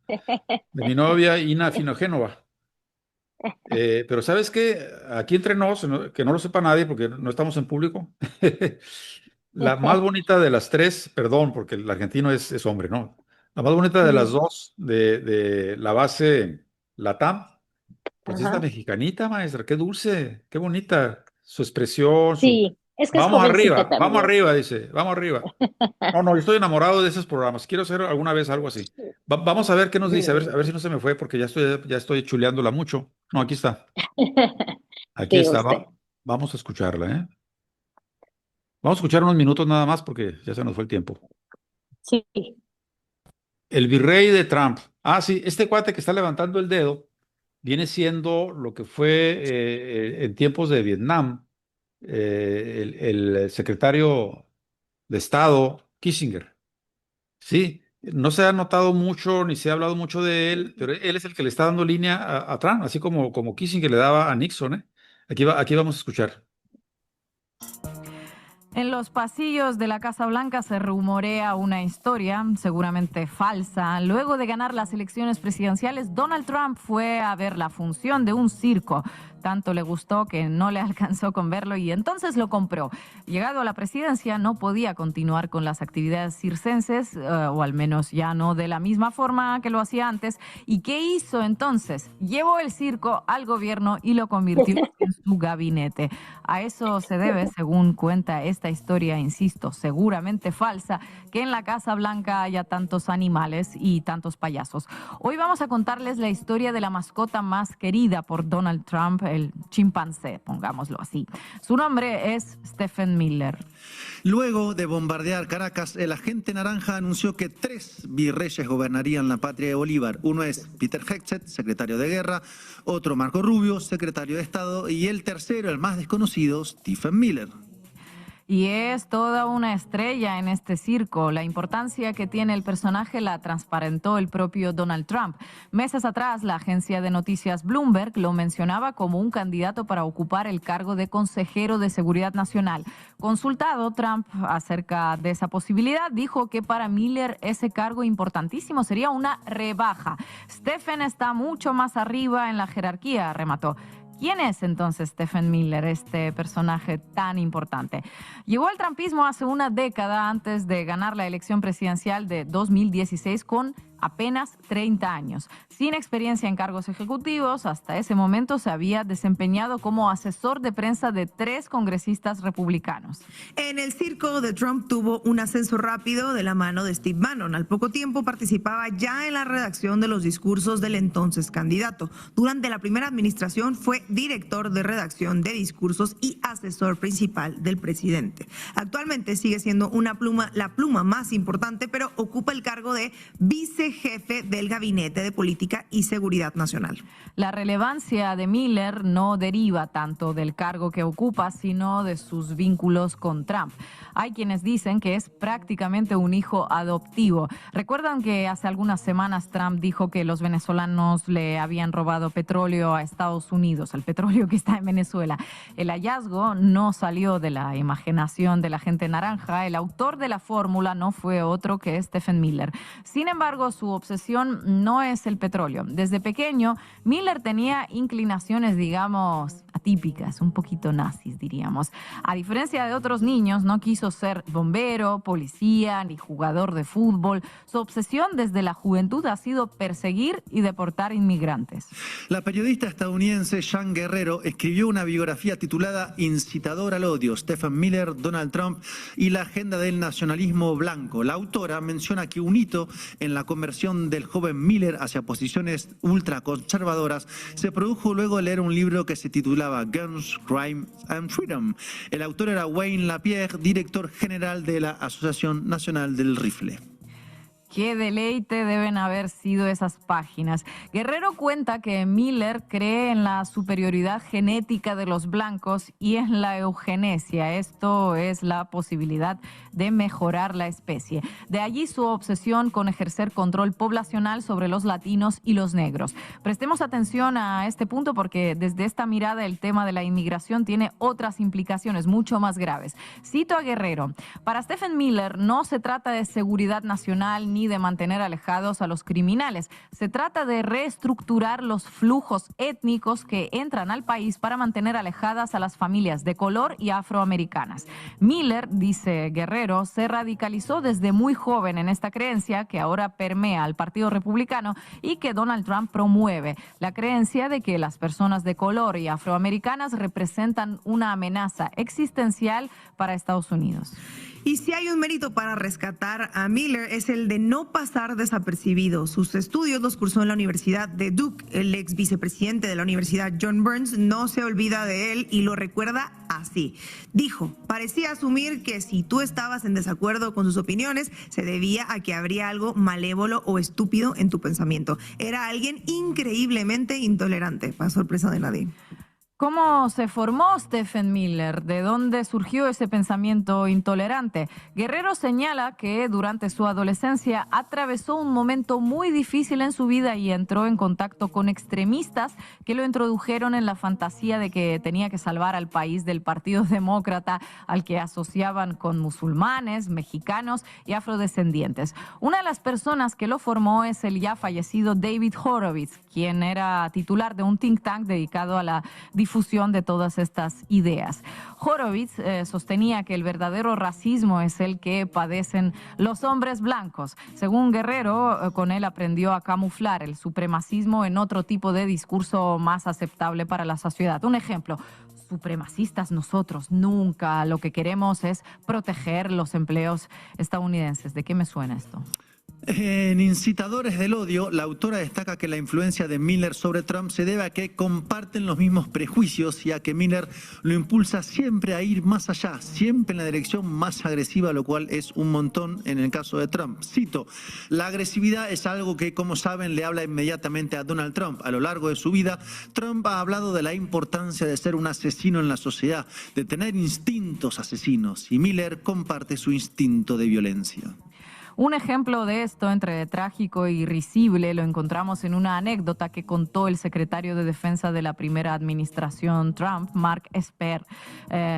Speaker 1: de mi novia Ina Finogénova. Pero ¿sabes qué? Aquí entre nos, que no lo sepa nadie porque no estamos en público, la más bonita de las tres, perdón, porque el argentino es hombre, ¿no? La más bonita de las
Speaker 5: Ujú.
Speaker 1: dos de la base Latam, pues es la
Speaker 5: Ajá.
Speaker 1: mexicanita, maestra, qué dulce, qué bonita, su expresión,
Speaker 5: Sí, Es que es jovencita
Speaker 1: Vamos
Speaker 5: también.
Speaker 1: arriba, dice, vamos arriba. No, yo estoy enamorado de esos programas. Quiero hacer alguna vez algo así. Vamos a ver qué nos dice, a ver si no se me fue, porque ya estoy chuleándola mucho. No, aquí está. Aquí
Speaker 5: Sí,
Speaker 1: está.
Speaker 5: usted.
Speaker 1: Vamos a escucharla, ¿eh? Vamos a escuchar unos minutos nada más porque ya se nos fue el tiempo.
Speaker 5: Sí.
Speaker 1: El virrey de Trump. Ah, sí, este cuate que está levantando el dedo viene siendo lo que fue en tiempos de Vietnam el secretario de Estado Kissinger. Sí, no se ha notado mucho ni se ha hablado mucho de él, pero él es el que le está dando línea a Trump, así como Kissinger le daba a Nixon, ¿eh? Aquí vamos a escuchar.
Speaker 6: En los pasillos de la Casa Blanca se rumorea una historia, seguramente falsa. Luego de ganar las elecciones presidenciales, Donald Trump fue a ver la función de un circo. Tanto le gustó que no le alcanzó con verlo y entonces lo compró. Llegado a la presidencia, no podía continuar con las actividades circenses, o al menos ya no de la misma forma que lo hacía antes. ¿Y qué hizo entonces? Llevó el circo al gobierno y lo convirtió en su gabinete. A eso se debe, según cuenta esta historia, insisto, seguramente falsa, que en la Casa Blanca haya tantos animales y tantos payasos. Hoy vamos a contarles la historia de la mascota más querida por Donald Trump, el chimpancé, pongámoslo así. Su nombre es Stephen Miller.
Speaker 7: Luego de bombardear Caracas, el agente naranja anunció que 3 virreyes gobernarían la patria de Bolívar. Uno es Peter Hegseth, secretario de Guerra, otro Marco Rubio, secretario de Estado, y el tercero, el más desconocido, Stephen Miller.
Speaker 6: Y es toda una estrella en este circo. La importancia que tiene el personaje la transparentó el propio Donald Trump. Meses atrás, la agencia de noticias Bloomberg lo mencionaba como un candidato para ocupar el cargo de consejero de Seguridad Nacional. Consultado, Trump acerca de esa posibilidad, dijo que para Miller ese cargo importantísimo sería una rebaja. Stephen está mucho más arriba en la jerarquía, remató. ¿Quién es entonces Stephen Miller, este personaje tan importante? Llegó al trumpismo hace una década antes de ganar la elección presidencial de 2016 con apenas 30 años. Sin experiencia en cargos ejecutivos, hasta ese momento se había desempeñado como asesor de prensa de 3 congresistas republicanos.
Speaker 8: En el circo de Trump tuvo un ascenso rápido de la mano de Steve Bannon. Al poco tiempo participaba ya en la redacción de los discursos del entonces candidato. Durante la primera administración fue director de redacción de discursos y asesor principal del presidente. Actualmente sigue siendo la pluma más importante, pero ocupa el cargo de vicejefe del Gabinete de Política y Seguridad Nacional.
Speaker 6: La relevancia de Miller no deriva tanto del cargo que ocupa, sino de sus vínculos con Trump. Hay quienes dicen que es prácticamente un hijo adoptivo. Recuerdan que hace algunas semanas Trump dijo que los venezolanos le habían robado petróleo a Estados Unidos, el petróleo que está en Venezuela. El hallazgo no salió de la imaginación de la gente naranja. El autor de la fórmula no fue otro que Stephen Miller. Sin embargo, su obsesión no es el petróleo. Desde pequeño, Miller tenía inclinaciones, digamos, atípicas, un poquito nazis, diríamos. A diferencia de otros niños, no quiso ser bombero, policía ni jugador de fútbol. Su obsesión desde la juventud ha sido perseguir y deportar inmigrantes.
Speaker 7: La periodista estadounidense Jan Guerrero escribió una biografía titulada Incitador al odio, Stephen Miller, Donald Trump y la agenda del nacionalismo blanco. La autora menciona que un hito en la conversión del joven Miller hacia posiciones ultraconservadoras se produjo luego de leer un libro que se titulaba Guns, Crime and Freedom. El autor era Wayne Lapierre, director general de la Asociación Nacional del Rifle.
Speaker 6: Qué deleite deben haber sido esas páginas. Guerrero cuenta que Miller cree en la superioridad genética de los blancos y en la eugenesia. Esto es la posibilidad de mejorar la especie. De allí su obsesión con ejercer control poblacional sobre los latinos y los negros. Prestemos atención a este punto porque desde esta mirada el tema de la inmigración tiene otras implicaciones mucho más graves. Cito a Guerrero: para Stephen Miller no se trata de seguridad nacional ni y de mantener alejados a los criminales. Se trata de reestructurar los flujos étnicos que entran al país para mantener alejadas a las familias de color y afroamericanas. Miller, dice Guerrero, se radicalizó desde muy joven en esta creencia que ahora permea al Partido Republicano y que Donald Trump promueve, la creencia de que las personas de color y afroamericanas representan una amenaza existencial para Estados Unidos.
Speaker 8: Y si hay un mérito para rescatar a Miller es el de no pasar desapercibido. Sus estudios los cursó en la Universidad de Duke. El ex vicepresidente de la universidad, John Burns, no se olvida de él y lo recuerda así. Dijo, parecía asumir que si tú estabas en desacuerdo con sus opiniones, se debía a que habría algo malévolo o estúpido en tu pensamiento. Era alguien increíblemente intolerante, para sorpresa de nadie.
Speaker 6: ¿Cómo se formó Stephen Miller? ¿De dónde surgió ese pensamiento intolerante? Guerrero señala que durante su adolescencia atravesó un momento muy difícil en su vida y entró en contacto con extremistas que lo introdujeron en la fantasía de que tenía que salvar al país del Partido Demócrata, al que asociaban con musulmanes, mexicanos y afrodescendientes. Una de las personas que lo formó es el ya fallecido David Horowitz, quien era titular de un think tank dedicado a la difusión de todas estas ideas. Horowitz sostenía que el verdadero racismo es el que padecen los hombres blancos. Según Guerrero, con él aprendió a camuflar el supremacismo en otro tipo de discurso más aceptable para la sociedad. Un ejemplo: supremacistas nosotros, nunca. Lo que queremos es proteger los empleos estadounidenses. ¿De qué me suena esto?
Speaker 7: En Incitadores del Odio, la autora destaca que la influencia de Miller sobre Trump se debe a que comparten los mismos prejuicios y a que Miller lo impulsa siempre a ir más allá, siempre en la dirección más agresiva, lo cual es un montón en el caso de Trump. Cito, la agresividad es algo que, como saben, le habla inmediatamente a Donald Trump. A lo largo de su vida, Trump ha hablado de la importancia de ser un asesino en la sociedad, de tener instintos asesinos, y Miller comparte su instinto de violencia.
Speaker 6: Un ejemplo de esto, entre trágico y risible, lo encontramos en una anécdota que contó el secretario de Defensa de la primera administración Trump, Mark Esper.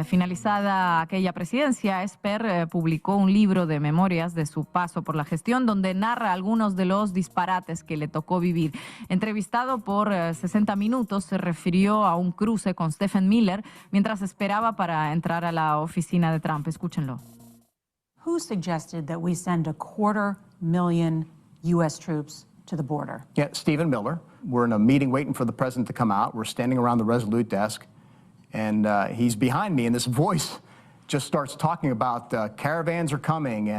Speaker 6: Finalizada aquella presidencia, Esper publicó un libro de memorias de su paso por la gestión, donde narra algunos de los disparates que le tocó vivir. Entrevistado por 60 minutos, se refirió a un cruce con Stephen Miller mientras esperaba para entrar a la oficina de Trump. Escúchenlo.
Speaker 9: Who suggested that we send 250,000 U.S. troops to the border?
Speaker 10: Yeah, Stephen Miller. We're in a meeting waiting for the president to come out. We're standing around the Resolute desk, and he's behind me, and this voice just starts talking about caravans are coming,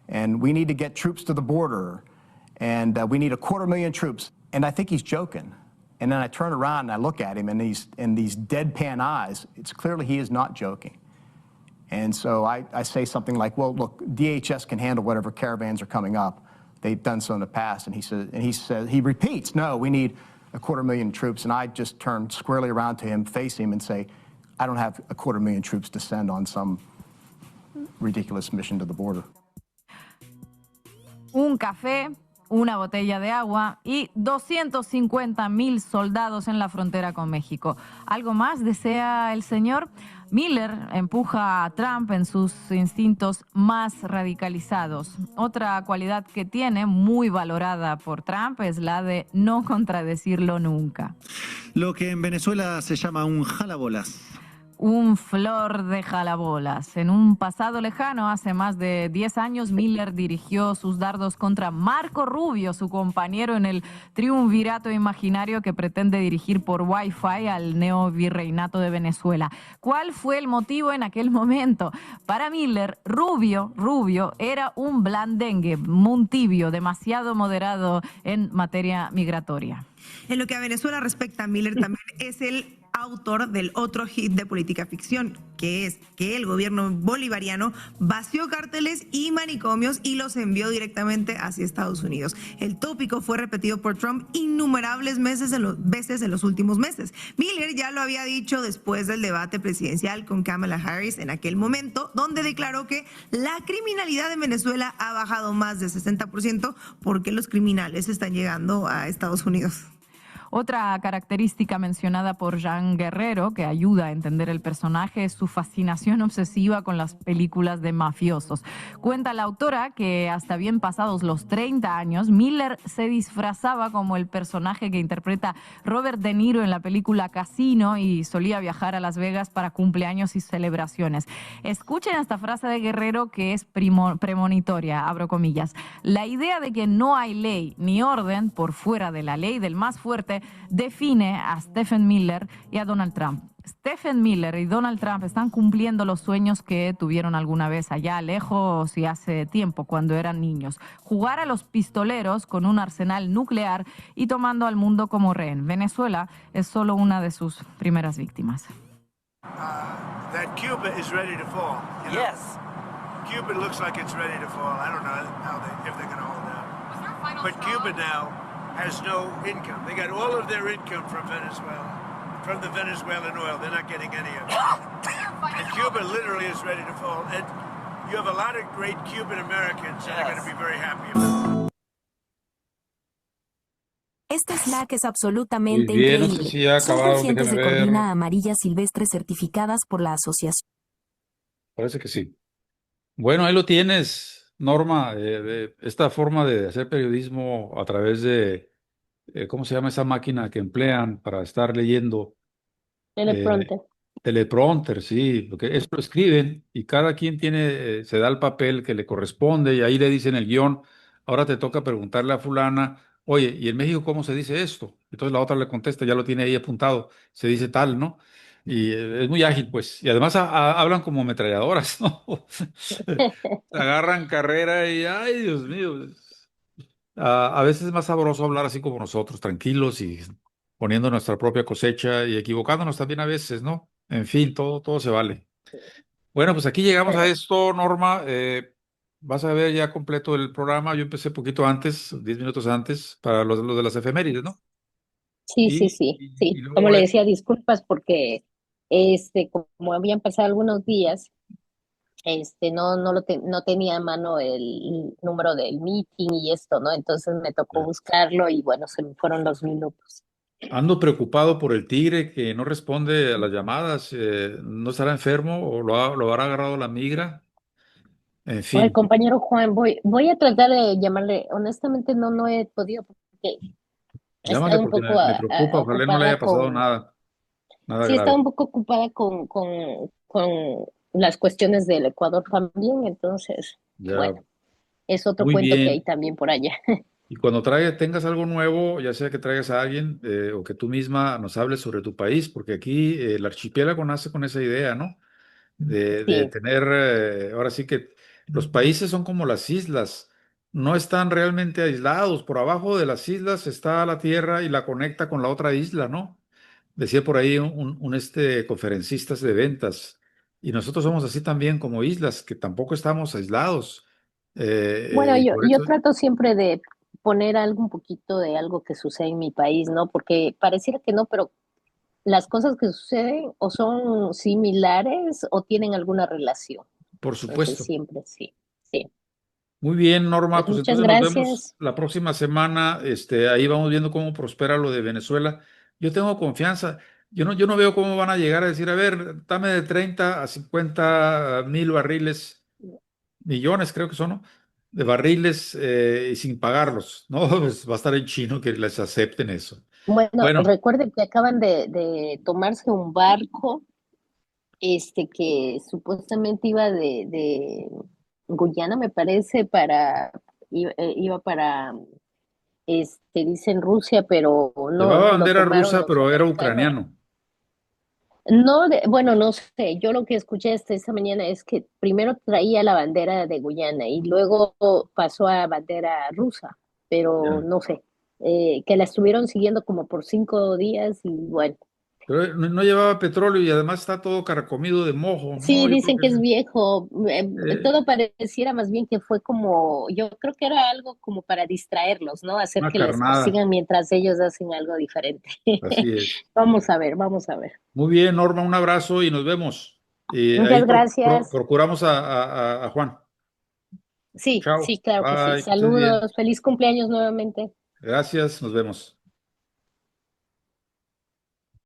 Speaker 10: and we need to get troops to the border, and we need 250,000 troops. And I think he's joking. And then I turn around and I look at him, and in these deadpan eyes, it's clearly he is not joking. And so I say something like, well, look, DHS can handle whatever caravans are coming up. They've done so in the past. And he repeats, no, we need 250,000 troops. And I just turn squarely around to him, face him, and say, I don't have 250,000 troops to send on some ridiculous mission to the border.
Speaker 6: Un café, una botella de agua y 250,000 soldados en la frontera con México. ¿Algo más desea el señor? Miller empuja a Trump en sus instintos más radicalizados. Otra cualidad que tiene, muy valorada por Trump, es la de no contradecirlo nunca.
Speaker 7: Lo que en Venezuela se llama un jalabolas.
Speaker 6: Un flor de jalabolas. En un pasado lejano, hace más de 10 años, Miller dirigió sus dardos contra Marco Rubio, su compañero en el triunvirato imaginario que pretende dirigir por Wi-Fi al neovirreinato de Venezuela. ¿Cuál fue el motivo en aquel momento? Para Miller, Rubio era un blandengue, un tibio, demasiado moderado en materia migratoria.
Speaker 8: En lo que a Venezuela respecta, Miller también es el autor del otro hit de política ficción, que es que el gobierno bolivariano vació cárteles y manicomios y los envió directamente hacia Estados Unidos. El tópico fue repetido por Trump innumerables veces en los últimos meses. Miller ya lo había dicho después del debate presidencial con Kamala Harris en aquel momento, donde declaró que la criminalidad en Venezuela ha bajado más de 60% porque los criminales están llegando a Estados Unidos.
Speaker 6: Otra característica mencionada por Jean Guerrero, que ayuda a entender el personaje, es su fascinación obsesiva con las películas de mafiosos. Cuenta la autora que hasta bien pasados los 30 años, Miller se disfrazaba como el personaje que interpreta Robert De Niro en la película Casino y solía viajar a Las Vegas para cumpleaños y celebraciones. Escuchen esta frase de Guerrero que es premonitoria, abro comillas. La idea de que no hay ley ni orden por fuera de la ley del más fuerte define a Stephen Miller y a Donald Trump. Stephen Miller y Donald Trump están cumpliendo los sueños que tuvieron alguna vez allá lejos y hace tiempo, cuando eran niños. Jugar a los pistoleros con un arsenal nuclear y tomando al mundo como rehén. Venezuela es solo una de sus primeras víctimas.
Speaker 11: That Cuba is ready to fall. You know? Yes. Cuba looks like it's ready to fall. I don't know if they're going to hold out. But Cuba now has no income. They got all of their income from Venezuela. From the Venezuelan oil. They're not getting any of it. And Cuba literally is ready to fall. And you have a lot of great Cuban Americans that are going to be very happy about it.
Speaker 12: Este snack es absolutamente
Speaker 1: Muy bien, no
Speaker 12: increíble.
Speaker 1: sé si ya
Speaker 12: Son
Speaker 1: acabaron,
Speaker 12: crujientes de
Speaker 1: déjenme ver.
Speaker 12: corvina amarilla silvestre certificadas por la asociación.
Speaker 1: Parece que sí. Bueno, ahí lo tienes, Norma, esta forma de hacer periodismo a través de, ¿cómo se llama esa máquina que emplean para estar leyendo?
Speaker 5: Teleprompter.
Speaker 1: Teleprompter, sí, porque esto lo escriben y cada quien tiene, se da el papel que le corresponde y ahí le dicen el guión, ahora te toca preguntarle a fulana, oye, ¿y en México cómo se dice esto? Entonces la otra le contesta, ya lo tiene ahí apuntado, se dice tal, ¿no? Y es muy ágil, pues, y además hablan como ametralladoras, ¿no? Agarran carrera y, ay, Dios mío, a veces es más sabroso hablar así como nosotros, tranquilos y poniendo nuestra propia cosecha y equivocándonos también a veces, ¿no? En fin, todo se vale. Bueno, pues aquí llegamos a esto, Norma. Vas a ver ya completo el programa. Yo empecé poquito antes, 10 minutos antes, para los de las efemérides, ¿no?
Speaker 5: Sí,
Speaker 1: Y,
Speaker 5: sí.
Speaker 1: y luego
Speaker 5: Como le decía, disculpas porque como habían pasado algunos días, no tenía a mano el número del meeting y esto, ¿no? Entonces me tocó buscarlo y bueno, se me fueron los minutos.
Speaker 1: ando preocupado por el tigre que no responde a las llamadas. ¿No estará enfermo o lo habrá agarrado la migra? En
Speaker 5: Oye,
Speaker 1: fin,
Speaker 5: compañero Juan, voy a tratar de llamarle. Honestamente no he podido porque he
Speaker 1: llámale
Speaker 5: estado un
Speaker 1: porque
Speaker 5: poco
Speaker 1: me preocupa. Ojalá no le haya
Speaker 5: ocupada
Speaker 1: pasado nada
Speaker 5: sí, he estado
Speaker 1: grave.
Speaker 5: un poco ocupada con las cuestiones del Ecuador también, entonces,
Speaker 1: Ya,
Speaker 5: bueno, es otro
Speaker 1: muy
Speaker 5: cuento que hay
Speaker 1: bien.
Speaker 5: también por allá.
Speaker 1: Y cuando tengas algo nuevo, ya sea que traigas a alguien o que tú misma nos hables sobre tu país, porque aquí el archipiélago nace con esa idea, ¿no? De
Speaker 5: Sí.
Speaker 1: tener, ahora sí que los países son como las islas, no están realmente aislados. Por abajo de las islas está la tierra y la conecta con la otra isla, ¿no? Decía por ahí un conferencista de ventas. Y nosotros somos así también como islas, que tampoco estamos aislados.
Speaker 5: Bueno,
Speaker 1: Y por
Speaker 5: yo
Speaker 1: eso,
Speaker 5: trato siempre de poner algo un poquito de algo que sucede en mi país, ¿no? Porque pareciera que no, pero las cosas que suceden o son similares o tienen alguna relación.
Speaker 1: por
Speaker 5: Entonces
Speaker 1: supuesto.
Speaker 5: siempre sí, sí.
Speaker 1: Muy bien, Norma,
Speaker 5: Pues
Speaker 1: pues
Speaker 5: muchas
Speaker 1: entonces nos vemos
Speaker 5: gracias.
Speaker 1: la próxima semana. Ahí vamos viendo cómo prospera lo de Venezuela. Yo tengo confianza. Yo no veo cómo van a llegar a decir, a ver, dame de 30 a 50 mil barriles, millones creo que son, ¿no? De barriles y sin pagarlos. No, pues va a estar en chino que les acepten eso.
Speaker 5: Bueno,
Speaker 1: Bueno,
Speaker 5: recuerden que acaban de tomarse un barco que supuestamente iba de Guyana, me parece, iba para, dicen Rusia, pero no
Speaker 1: llevaba
Speaker 5: lo
Speaker 1: bandera
Speaker 5: tomaron
Speaker 1: rusa,
Speaker 5: los
Speaker 1: pero era
Speaker 5: americanos.
Speaker 1: ucraniano.
Speaker 5: No, bueno, no sé, yo lo que escuché esta mañana es que primero traía la bandera de Guyana y luego pasó a bandera rusa, pero
Speaker 1: Ya.
Speaker 5: no sé, que la estuvieron siguiendo como por 5 días y bueno.
Speaker 1: Pero no llevaba petróleo y además está todo carcomido de mojo.
Speaker 5: Sí,
Speaker 1: No, yo creo
Speaker 5: dicen
Speaker 1: que
Speaker 5: que es viejo.
Speaker 1: eh,
Speaker 5: Todo pareciera más bien que fue como, yo creo que era algo como para distraerlos, ¿no? Hacer
Speaker 1: una
Speaker 5: que les
Speaker 1: carnada.
Speaker 5: persigan mientras ellos hacen algo diferente.
Speaker 1: Así es.
Speaker 5: Vamos a ver, vamos a ver.
Speaker 1: Muy bien, Norma, un abrazo y nos vemos. Y ahí
Speaker 5: Muchas gracias.
Speaker 1: procuramos a Juan.
Speaker 5: Sí,
Speaker 1: Chao.
Speaker 5: sí, claro que sí.
Speaker 1: Bye, que estés bien.
Speaker 5: Saludos, feliz cumpleaños nuevamente.
Speaker 1: Gracias, nos vemos.